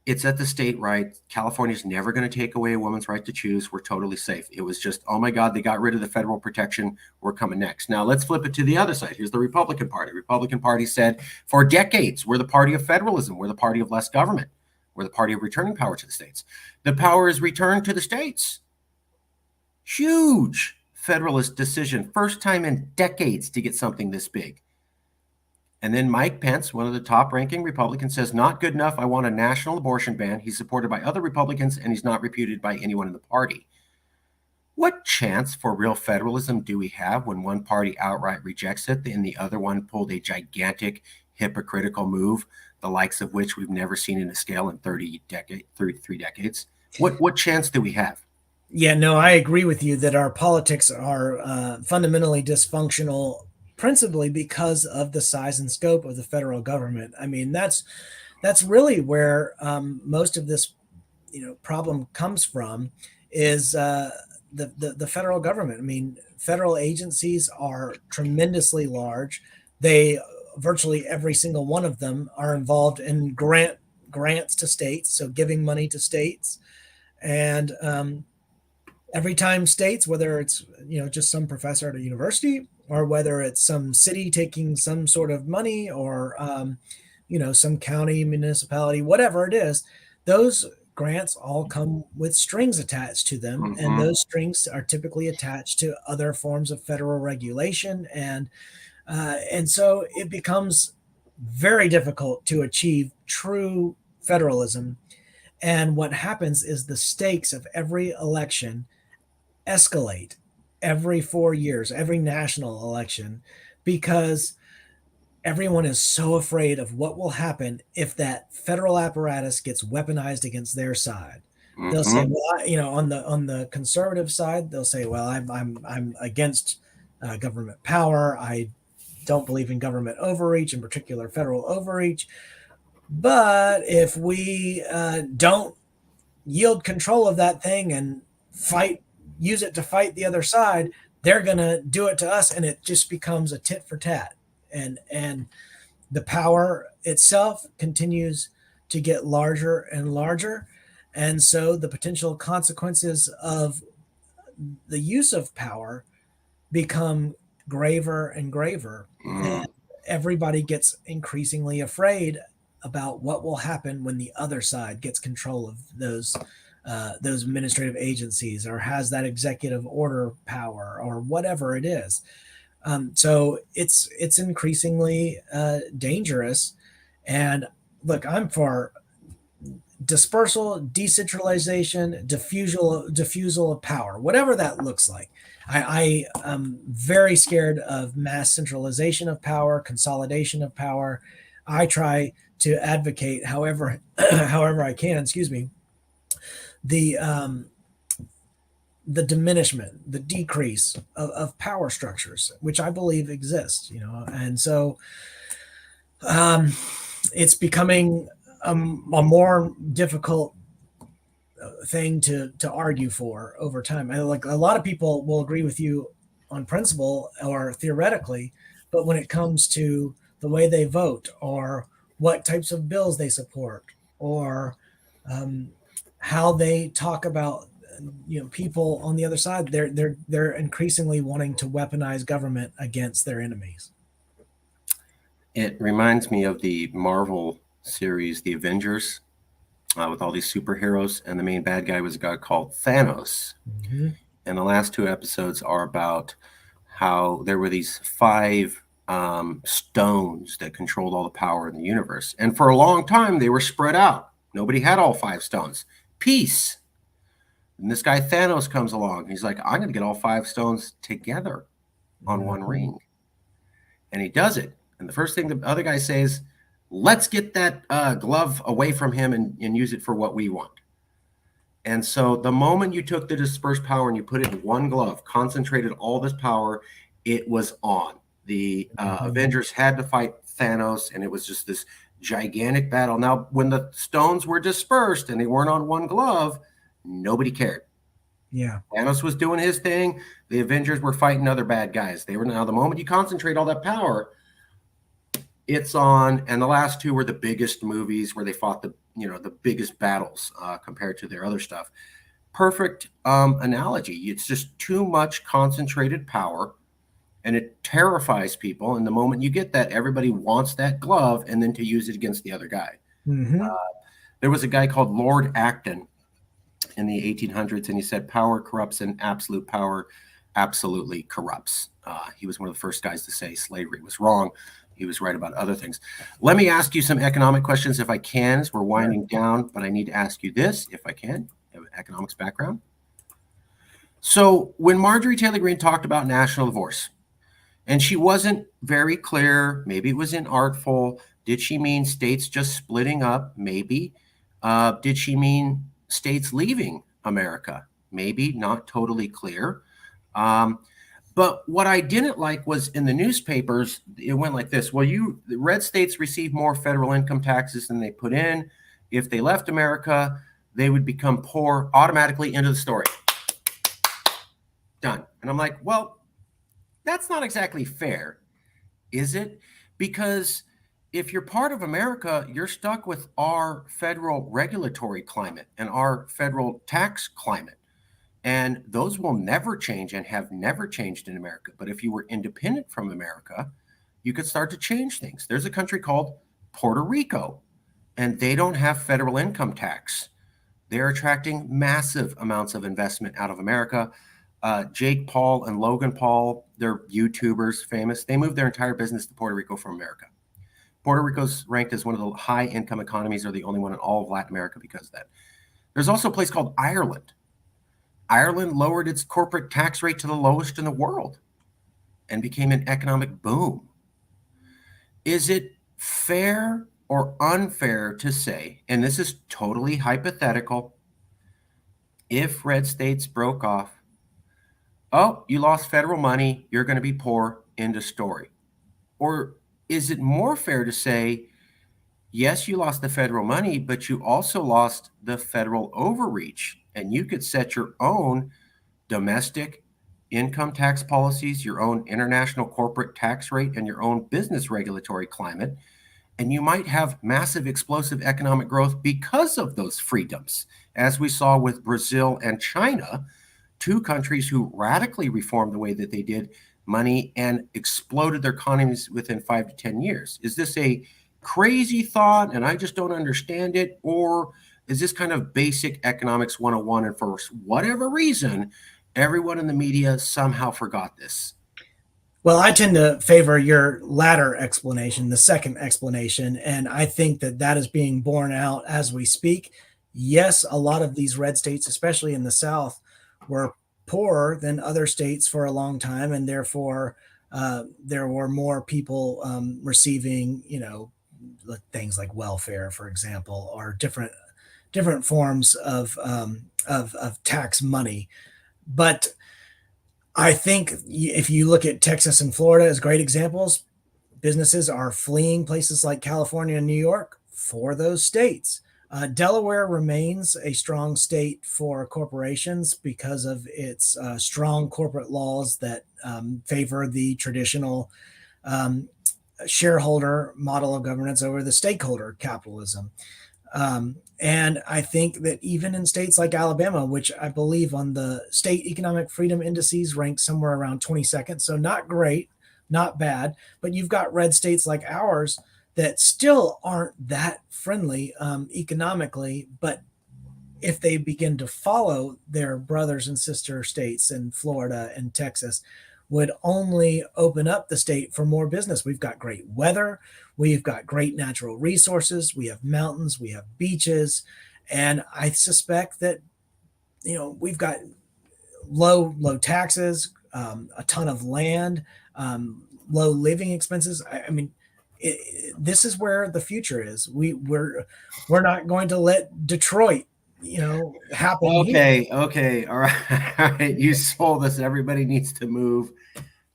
it's at the state right. California's never going to take away a woman's right to choose. We're totally safe. It was just, oh my God, they got rid of the federal protection. We're coming next. Now let's flip it to the other side. Here's the Republican Party. Republican Party said for decades, we're the party of federalism. We're the party of less government. We're the party of returning power to the states. The power is returned to the states. Huge federalist decision. First time in decades to get something this big. And then Mike Pence, one of the top ranking Republicans, says, not good enough. I want a national abortion ban. He's supported by other Republicans, and he's not reputed by anyone in the party. What chance for real federalism do we have when one party outright rejects it and the other one pulled a gigantic hypocritical move, the likes of which we've never seen in a scale in 33 decades? What chance do we have? Yeah, no, I agree with you that our politics are fundamentally dysfunctional, principally because of the size and scope of the federal government. I mean, that's really where most of this problem comes from, is the federal government. I mean, federal agencies are tremendously large. They virtually every single one of them are involved in grants to states, so giving money to states, and every time states, whether it's just some professor at a university or whether it's some city taking some sort of money or some county, municipality, whatever it is, those grants all come with strings attached to them, and Mm-hmm. those strings are typically attached to other forms of federal regulation, and so it becomes very difficult to achieve true federalism. And what happens is the stakes of every election escalate every 4 years, every national election, because everyone is so afraid of what will happen if that federal apparatus gets weaponized against their side. They'll say, Mm-hmm. well, on the conservative side, they'll say, well, I'm against government power. I don't believe in government overreach, in particular federal overreach. But if we don't yield control of that thing and use it to fight the other side, they're going to do it to us, and it just becomes a tit for tat. And the power itself continues to get larger and larger. And so the potential consequences of the use of power become graver and graver. Mm-hmm. And everybody gets increasingly afraid about what will happen when the other side gets control of those administrative agencies, or has that executive order power, or whatever it is. So it's increasingly dangerous. And look, I'm for dispersal, decentralization, diffusal of power, whatever that looks like. I am very scared of mass centralization of power, consolidation of power. I try to advocate, however, however I can, excuse me, the the diminishment, the decrease of power structures, which I believe exist, and so um, it's becoming a more difficult thing to argue for over time. And like a lot of people will agree with you on principle or theoretically, but when it comes to the way they vote, or what types of bills they support, or um, how they talk about people on the other side, they're increasingly wanting to weaponize government against their enemies. It reminds me of the Marvel series, The Avengers, with all these superheroes, and the main bad guy was a guy called Thanos. Mm-hmm. And the last two episodes are about how there were these five stones that controlled all the power in the universe. And for a long time, they were spread out. Nobody had all five stones. Peace. And this guy Thanos comes along. He's like, I'm going to get all five stones together on one Mm-hmm. ring. And he does it. And the first thing the other guy says, let's get that glove away from him and use it for what we want. And so the moment you took the dispersed power and you put it in one glove, concentrated all this power, it was on. The Avengers had to fight Thanos, and it was just this gigantic battle. Now, when the stones were dispersed and they weren't on one glove, nobody cared. Yeah. Thanos was doing his thing. The Avengers were fighting other bad guys. They were now the moment you concentrate all that power, it's on. And the last two were the biggest movies where they fought the biggest battles compared to their other stuff. Perfect analogy. It's just too much concentrated power, and it terrifies people. And the moment you get that, everybody wants that glove and then to use it against the other guy. Mm-hmm. There was a guy called Lord Acton in the 1800s, and he said, power corrupts and absolute power absolutely corrupts. He was one of the first guys to say slavery was wrong. He was right about other things. Let me ask you some economic questions if I can, as we're winding down, but I need to ask you this if I can. I have an economics background. So when Marjorie Taylor Greene talked about national divorce, and she wasn't very clear, maybe it was inartful. Did she mean states just splitting up? Maybe. Did she mean states leaving America? Maybe, not totally clear. But what I didn't like was in the newspapers, it went like this. Well, the red states receive more federal income taxes than they put in. If they left America, they would become poor automatically. Into the story. Done. And I'm like, well, that's not exactly fair, is it? Because if you're part of America, you're stuck with our federal regulatory climate and our federal tax climate. And those will never change and have never changed in America. But if you were independent from America, you could start to change things. There's a country called Puerto Rico, and they don't have federal income tax. They're attracting massive amounts of investment out of America. Jake Paul and Logan Paul, they're YouTubers, famous. They moved their entire business to Puerto Rico from America. Puerto Rico's ranked as one of the high income economies, or the only one in all of Latin America because of that. There's also a place called Ireland. Ireland lowered its corporate tax rate to the lowest in the world and became an economic boom. Is it fair or unfair to say, and this is totally hypothetical, if red states broke off, oh, you lost federal money, you're going to be poor, end of story? Or is it more fair to say, yes, you lost the federal money, but you also lost the federal overreach, and you could set your own domestic income tax policies, your own international corporate tax rate, and your own business regulatory climate. And you might have massive explosive economic growth because of those freedoms, as we saw with Brazil and China, two countries who radically reformed the way that they did money and exploded their economies within 5 to 10 years. Is this a crazy thought and I just don't understand it? Or is this kind of basic economics 101? And for whatever reason, everyone in the media somehow forgot this? Well, I tend to favor your latter explanation, the second explanation, and I think that that is being borne out as we speak. Yes, a lot of these red states, especially in the South, were poorer than other states for a long time, and therefore there were more people receiving, things like welfare, for example, or different forms of tax money. But I think if you look at Texas and Florida as great examples, businesses are fleeing places like California and New York for those states. Delaware remains a strong state for corporations because of its strong corporate laws that favor the traditional um, shareholder model of governance over the stakeholder capitalism. And I think that even in states like Alabama, which I believe on the state economic freedom indices ranks somewhere around 22nd, so not great, not bad, but you've got red states like ours that still aren't that friendly economically, but if they begin to follow their brothers and sister states in Florida and Texas, would only open up the state for more business. We've got great weather, we've got great natural resources, we have mountains, we have beaches, and I suspect that we've got low taxes, a ton of land, low living expenses. I mean, this is where the future is. We're not going to let Detroit, happen here. Okay, all right, all right. You sold us. Everybody needs to move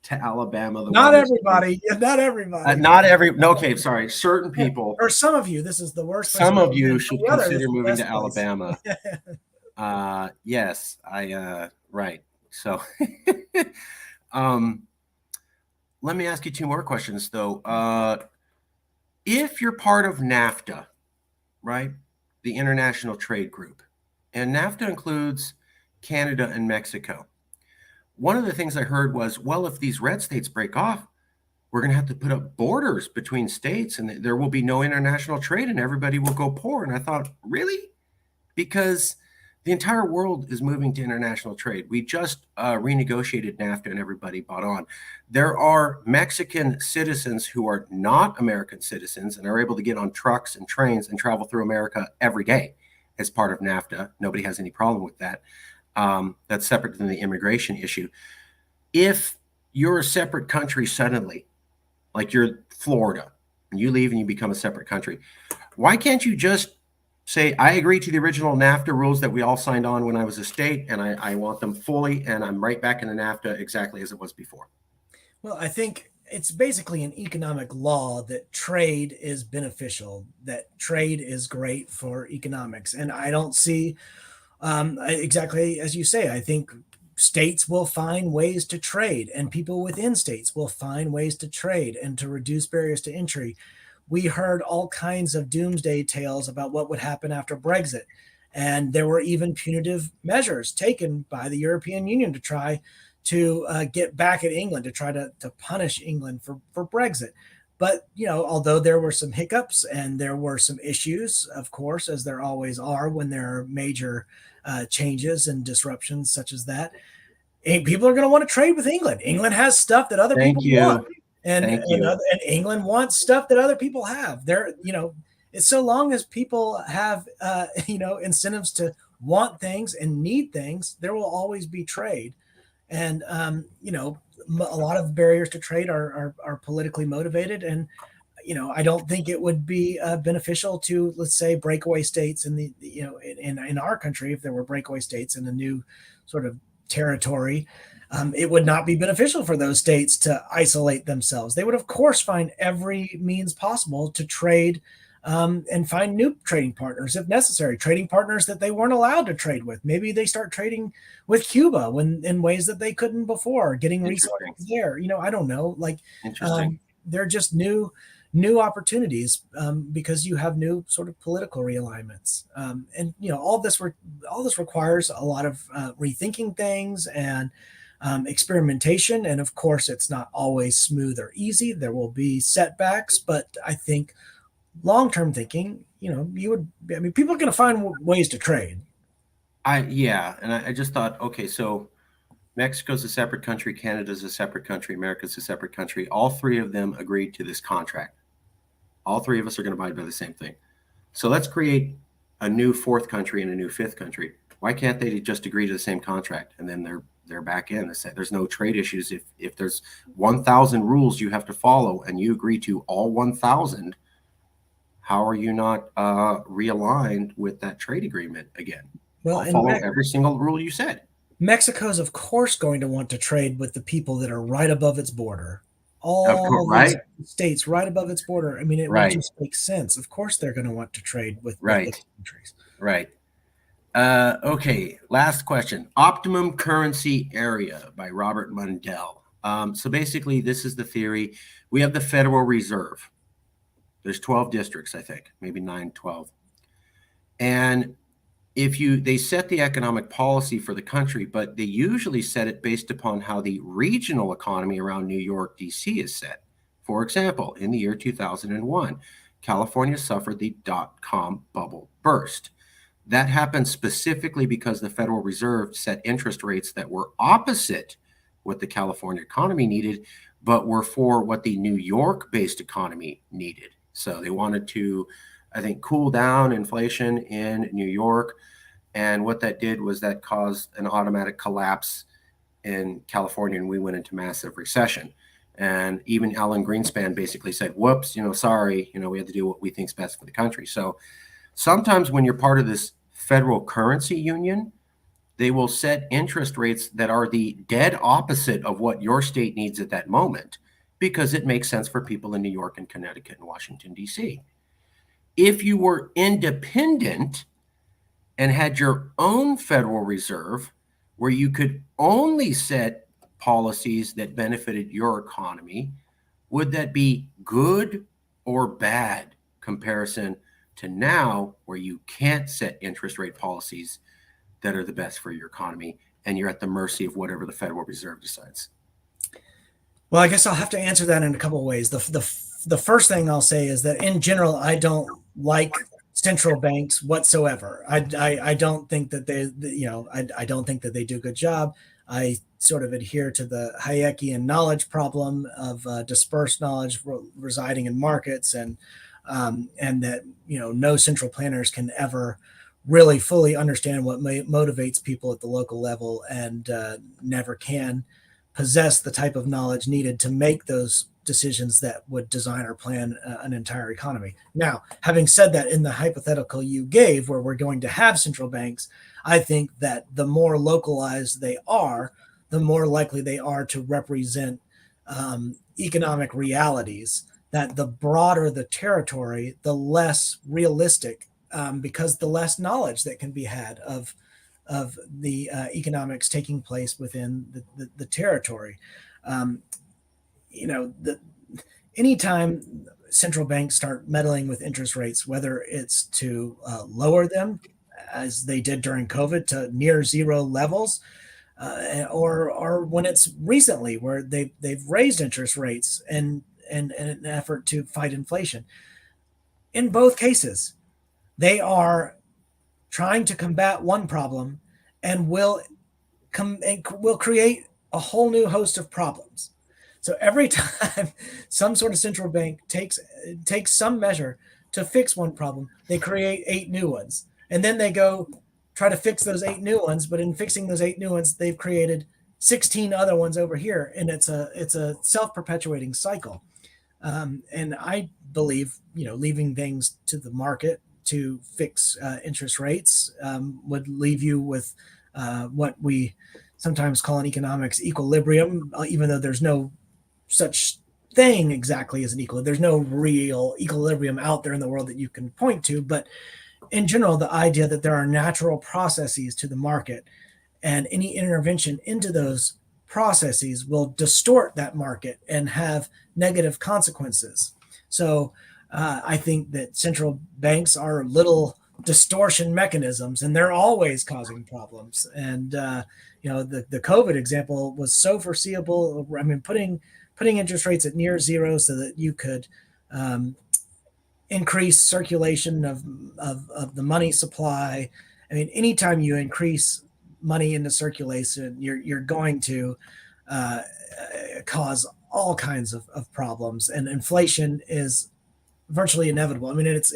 to Alabama. The Not weather's everybody. Not everybody. not every. No, okay, sorry. Certain people. Or some of you. This is the worst place. Some of to you live. should The other is consider the moving to best place. Alabama. Yes, I right. So, um, let me ask you two more questions though. If you're part of NAFTA, right, the International Trade Group, and NAFTA includes Canada and Mexico. One of the things I heard was, well, if these red states break off, we're going to have to put up borders between states and there will be no international trade and everybody will go poor. And I thought, really? Because the entire world is moving to international trade. We just renegotiated NAFTA and everybody bought on. There are Mexican citizens who are not American citizens and are able to get on trucks and trains and travel through America every day as part of NAFTA. Nobody has any problem with that. That's separate than the immigration issue. If you're a separate country suddenly, like you're Florida, and you leave and you become a separate country, why can't you just say, I agree to the original NAFTA rules that we all signed on when I was a state, and I want them fully, and I'm right back in the NAFTA exactly as it was before? Well, I think it's basically an economic law that trade is beneficial, that trade is great for economics. And I don't see exactly as you say. I think states will find ways to trade, and people within states will find ways to trade and to reduce barriers to entry. We heard all kinds of doomsday tales about what would happen after Brexit. And there were even punitive measures taken by the European Union to try to get back at England, to try to punish England for Brexit. But although there were some hiccups and there were some issues, of course, as there always are when there are major changes and disruptions such as that, people are going to want to trade with England. England has stuff that other Thank people want, you. Thank you. and England wants stuff that other people have. It's so long as people have incentives to want things and need things, there will always be trade. And a lot of barriers to trade are politically motivated, and I don't think it would be beneficial to, let's say, breakaway states in the in our country. If there were breakaway states in a new sort of territory, it would not be beneficial for those states to isolate themselves. They would, of course, find every means possible to trade, and find new trading partners if necessary, trading partners that they weren't allowed to trade with. Maybe they start trading with Cuba in ways that they couldn't before, getting resources there. I don't know. Like, Interesting. they're just new opportunities, because you have new sort of political realignments, and all this requires a lot of rethinking things and experimentation. And of course, it's not always smooth or easy. There will be setbacks, but I think long-term thinking, people are going to find ways to trade. Yeah, and I just thought, okay, so Mexico's a separate country, Canada's a separate country, America's a separate country. All three of them agreed to this contract. All three of us are going to abide by the same thing. So let's create a new fourth country and a new fifth country. Why can't they just agree to the same contract and then they're back in? There's no trade issues. If there's 1,000 rules you have to follow and you agree to all 1,000, how are you not realigned with that trade agreement again? Well, I'll follow every single rule you said. Mexico's, of course, going to want to trade with the people that are right above its border. All right? States right above its border. I mean, it would just make sense. Of course, they're going to want to trade with those countries. Right. Okay, last question. Optimum Currency Area by Robert Mundell. So basically, this is the theory. We have the Federal Reserve. There's 12 districts, I think, maybe 9, 12. And they set the economic policy for the country, but they usually set it based upon how the regional economy around New York, D.C. is set. For example, in the year 2001, California suffered the dot-com bubble burst. That happened specifically because the Federal Reserve set interest rates that were opposite what the California economy needed, but were for what the New York-based economy needed. So they wanted to, I think, cool down inflation in New York. And what that did was that caused an automatic collapse in California, and we went into massive recession. And even Alan Greenspan basically said, whoops, sorry, we had to do what we think's best for the country. So sometimes when you're part of this federal currency union, they will set interest rates that are the dead opposite of what your state needs at that moment, because it makes sense for people in New York and Connecticut and Washington, D.C. If you were independent and had your own Federal Reserve where you could only set policies that benefited your economy, would that be good or bad comparison to now, where you can't set interest rate policies that are the best for your economy and you're at the mercy of whatever the Federal Reserve decides? Well, I guess I'll have to answer that in a couple of ways. The first thing I'll say is that in general, I don't like central banks whatsoever. I don't think that I don't think that they do a good job. I sort of adhere to the Hayekian knowledge problem of dispersed knowledge residing in markets, and that no central planners can ever really fully understand what motivates people at the local level, and never can possess the type of knowledge needed to make those decisions that would design or plan an entire economy. Now, having said that, in the hypothetical you gave, where we're going to have central banks, I think that the more localized they are, the more likely they are to represent economic realities. That the broader the territory, the less realistic, because the less knowledge that can be had of the economics taking place within the territory. Anytime central banks start meddling with interest rates, whether it's to lower them, as they did during COVID, to near zero levels, or when it's recently where they've raised interest rates, and in an effort to fight inflation. In both cases, they are trying to combat one problem and will create a whole new host of problems. So every time some sort of central bank takes some measure to fix one problem, they create 8 new ones, and then they go try to fix those 8 new ones. But in fixing those 8 new ones, they've created 16 other ones over here, and it's a self perpetuating cycle. And I believe, leaving things to the market to fix interest rates would leave you with what we sometimes call in economics equilibrium, even though there's no such thing exactly as an equilibrium. There's no real equilibrium out there in the world that you can point to. But in general, the idea that there are natural processes to the market, and any intervention into those processes will distort that market and have negative consequences. So I think that central banks are little distortion mechanisms, and they're always causing problems. And the COVID example was so foreseeable. I mean, putting interest rates at near zero so that you could increase circulation of the money supply. I mean, anytime you increase money into circulation, you're going to cause all kinds of problems, and inflation is virtually inevitable. I mean, it's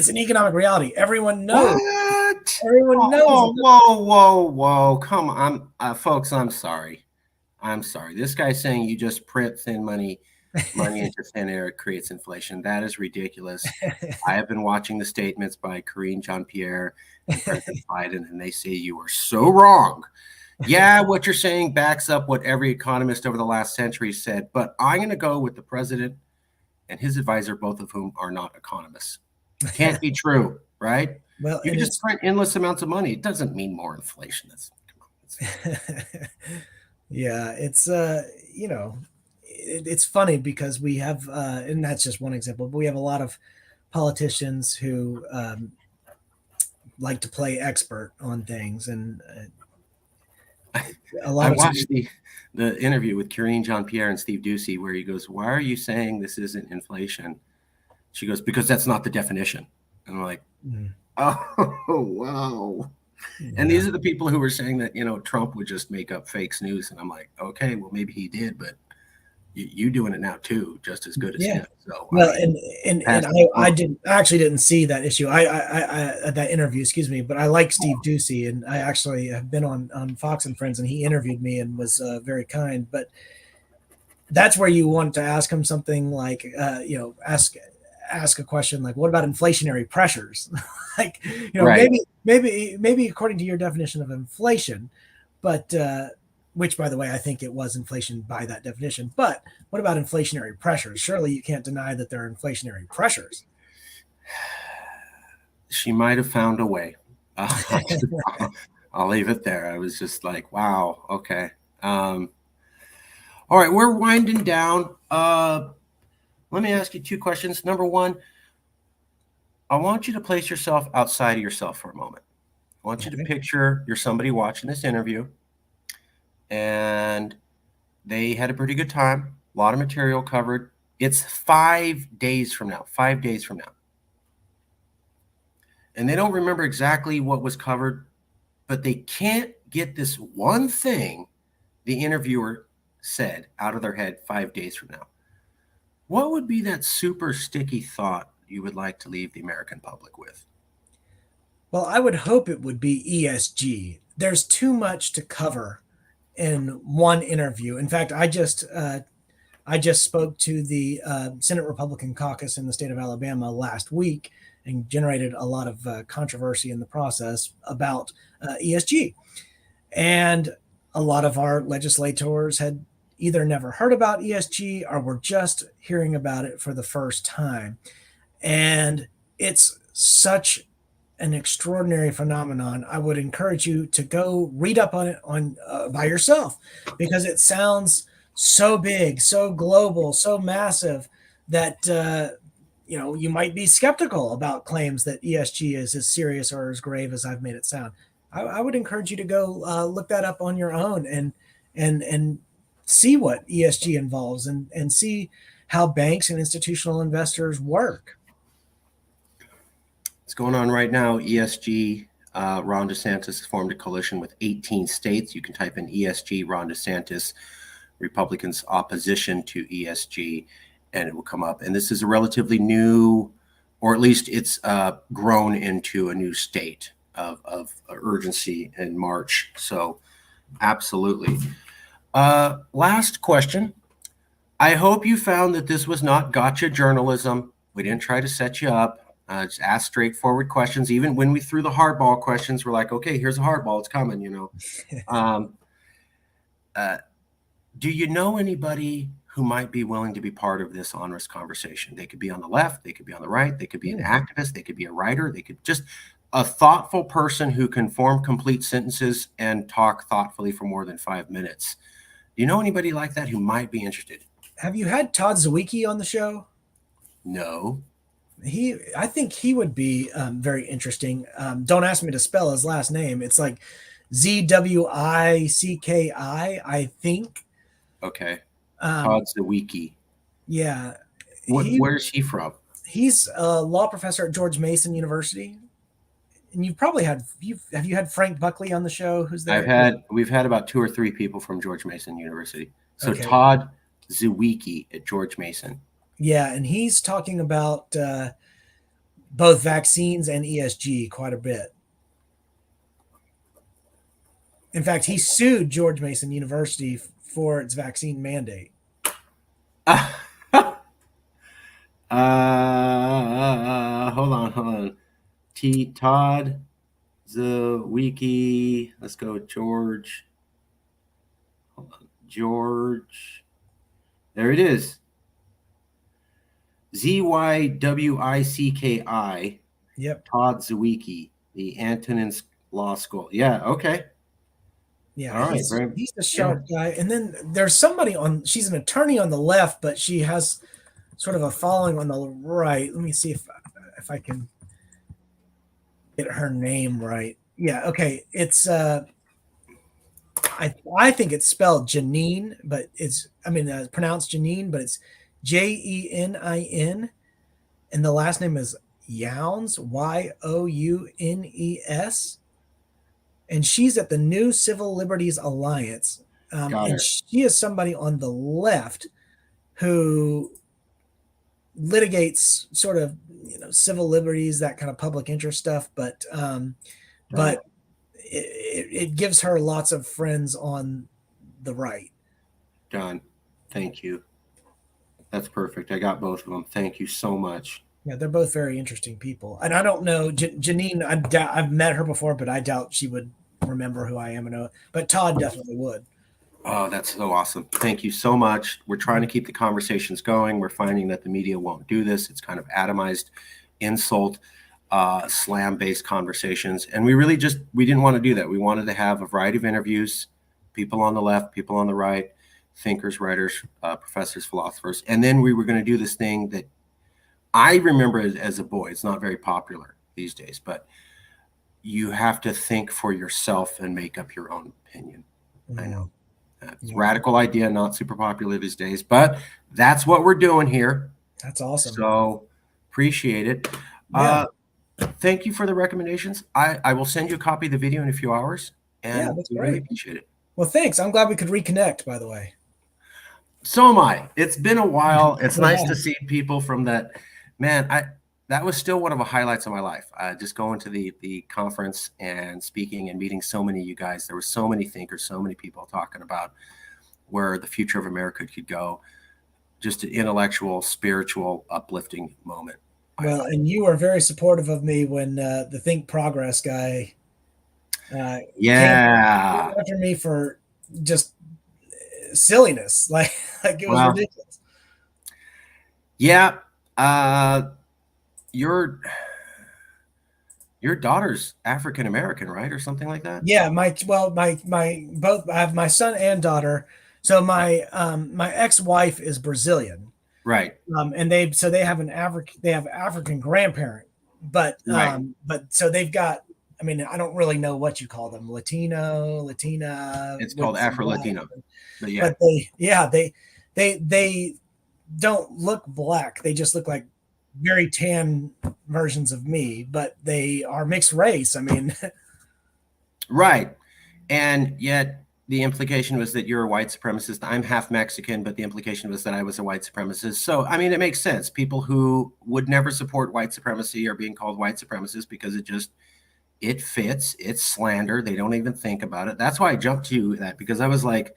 an economic reality. Everyone knows. What? Everyone knows. Whoa. Come on, folks, I'm sorry. This guy's saying you just print thin money into thin air creates inflation. That is ridiculous. I have been watching the statements by Karine Jean-Pierre and President Biden, and they say you are so wrong. Yeah, what you're saying backs up what every economist over the last century said, but I'm going to go with the president and his advisor, both of whom are not economists. Can't be true, right? Well, you can just print endless amounts of money. It doesn't mean more inflation. Yeah, it's funny because we have, and that's just one example, but we have a lot of politicians who like to play expert on things, and a lot. I watched the interview with Karine Jean-Pierre and Steve Ducey where he goes, "Why are you saying this isn't inflation?" She goes, "Because that's not the definition." And I'm like, oh, wow. Yeah. And these are the people who were saying that, Trump would just make up fake news. And I'm like, okay, well, maybe he did, but you doing it now too, just as good as him. So, well, I didn't see that issue. I that interview, excuse me, but I like Steve Ducey, and I actually have been on Fox and Friends, and he interviewed me and was very kind. But that's where you want to ask him something like, ask a question like, what about inflationary pressures? Like, right. maybe according to your definition of inflation, but which, by the way, I think it was inflation by that definition. But what about inflationary pressures? Surely you can't deny that there are inflationary pressures. She might have found a way. I'll leave it there. I was just like, wow, okay. All right, we're winding down. Let me ask you 2 questions. Number 1, I want you to place yourself outside of yourself for a moment. I want you to picture you're somebody watching this interview, and they had a pretty good time, a lot of material covered. It's 5 days from now, 5 days from now. And they don't remember exactly what was covered, but they can't get this one thing the interviewer said out of their head 5 days from now. What would be that super sticky thought you would like to leave the American public with? Well, I would hope it would be ESG. There's too much to cover in one interview. In fact, I just spoke to the Senate Republican caucus in the state of Alabama last week and generated a lot of controversy in the process about ESG. And a lot of our legislators had either never heard about ESG or were just hearing about it for the first time. And it's such an extraordinary phenomenon. I would encourage you to go read up on it by yourself, because it sounds so big, so global, so massive that you might be skeptical about claims that ESG is as serious or as grave as I've made it sound. I would encourage you to go look that up on your own and see what ESG involves and see how banks and institutional investors work. What's going on right now? ESG. Ron DeSantis has formed a coalition with 18 states. You can type in ESG, Ron DeSantis, Republicans' opposition to ESG, and it will come up. And this is a relatively new, or at least it's grown into a new state of urgency in March. So, absolutely. Last question. I hope you found that this was not gotcha journalism. We didn't try to set you up. Just ask straightforward questions. Even when we threw the hardball questions, we're like, okay, here's a hardball. It's coming, Do you know anybody who might be willing to be part of this honest conversation? They could be on the left. They could be on the right. They could be an activist. They could be a writer. They could just a thoughtful person who can form complete sentences and talk thoughtfully for more than 5 minutes. Do you know anybody like that who might be interested? Have you had Todd Zwicky on the show? No. I think he would be very interesting. Don't ask me to spell his last name. It's like Zwicki, I think. Okay. Todd Zwicky. Yeah. Where's he from? He's a law professor at George Mason University. And you've probably have you had Frank Buckley on the show? Who's there? We've had about 2 or 3 people from George Mason University. So okay. Todd Zwicky at George Mason. Yeah, and he's talking about both vaccines and ESG quite a bit. In fact, he sued George Mason University for its vaccine mandate. Hold on. Todd Zwicky. Let's go, George. Hold on. George. There it is. Zwicki. Yep. Todd Zwicky, the Antonin's Law School. Yeah. Okay. Yeah. All right. He's a sharp guy. And then there's somebody she's an attorney on the left, but she has sort of a following on the right. Let me see if I can get her name right. Yeah. Okay. It's, I think it's spelled Janine, but it's pronounced Janine, but it's Jenin, and the last name is Younes, Younes, and she's at the New Civil Liberties Alliance, and she is somebody on the left who litigates sort of civil liberties, that kind of public interest stuff, but it gives her lots of friends on the right. John, thank you. That's perfect. I got both of them. Thank you so much. Yeah, they're both very interesting people. And I don't know, Janine, I've met her before, but I doubt she would remember who I am. But Todd definitely would. Oh, that's so awesome. Thank you so much. We're trying to keep the conversations going. We're finding that the media won't do this. It's kind of atomized insult, slam-based conversations. And we didn't want to do that. We wanted to have a variety of interviews, people on the left, people on the right, thinkers, writers, professors, philosophers. And then we were going to do this thing that I remember as a boy. It's not very popular these days, but you have to think for yourself and make up your own opinion. I know. It's a radical idea, not super popular these days, but that's what we're doing here. That's awesome. So appreciate it. Yeah. Thank you for the recommendations. I will send you a copy of the video in a few hours. And that's great. Really appreciate it. Well, thanks. I'm glad we could reconnect, by the way. So am I. It's been a while. It's nice to see people from that. Man, that was still one of the highlights of my life. Just going to the conference and speaking and meeting so many of you guys. There were so many thinkers, so many people talking about where the future of America could go. Just an intellectual, spiritual, uplifting moment. Well, and you were very supportive of me when the Think Progress guy came after me for just silliness. Like it was ridiculous. Yeah. Your daughter's African American, right, or something like that? Yeah, my both. I have my son and daughter. So my ex-wife is Brazilian, right? And they have an African grandparent, but so they've got I mean, I don't really know what you call them, Latino, Latina It's with called some Afro black, Latino. But yeah, but they don't look black. They just look like very tan versions of me, but they are mixed race. I mean, right. And yet the implication was that you're a white supremacist. I'm half Mexican, but the implication was that I was a white supremacist. So, I mean, it makes sense. People who would never support white supremacy are being called white supremacists because it fits, it's slander. They don't even think about it. That's why I jumped to that, because I was like,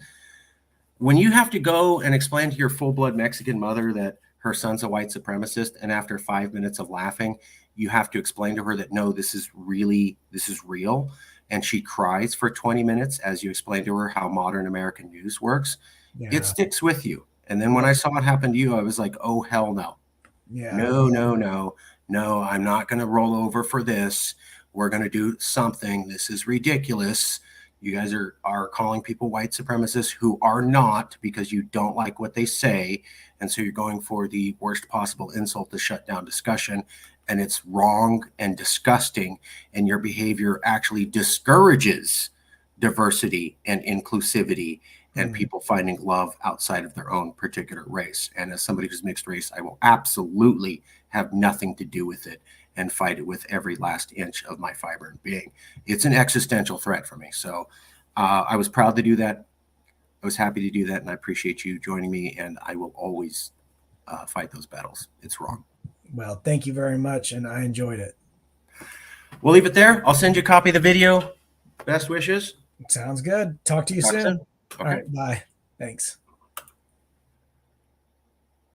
when you have to go and explain to your full-blood Mexican mother that her son's a white supremacist, and after 5 minutes of laughing, you have to explain to her that no, this is real, and she cries for 20 minutes as you explain to her how modern American news works, it yeah, sticks with you. And then when yeah, I saw it happen to you, I was like, oh, hell no. yeah, No, yeah, no, no, no, I'm not going to roll over for this. We're going to do something. This is ridiculous. You guys are calling people white supremacists who are not, because you don't like what they say. And so you're going for the worst possible insult to shut down discussion. And it's wrong and disgusting. And your behavior actually discourages diversity and inclusivity and mm, people finding love outside of their own particular race. And as somebody who's mixed race, I will absolutely have nothing to do with it and fight it with every last inch of my fiber and being. It's an existential threat for me. So I was proud to do that. I was happy to do that. And I appreciate you joining me. And I will always fight those battles. It's wrong. well, thank you very much, and I enjoyed it. We'll leave it there. I'll send you a copy of the video. Best wishes. Sounds good. Talk to you Talk soon. soon. All Okay. right, bye. Thanks.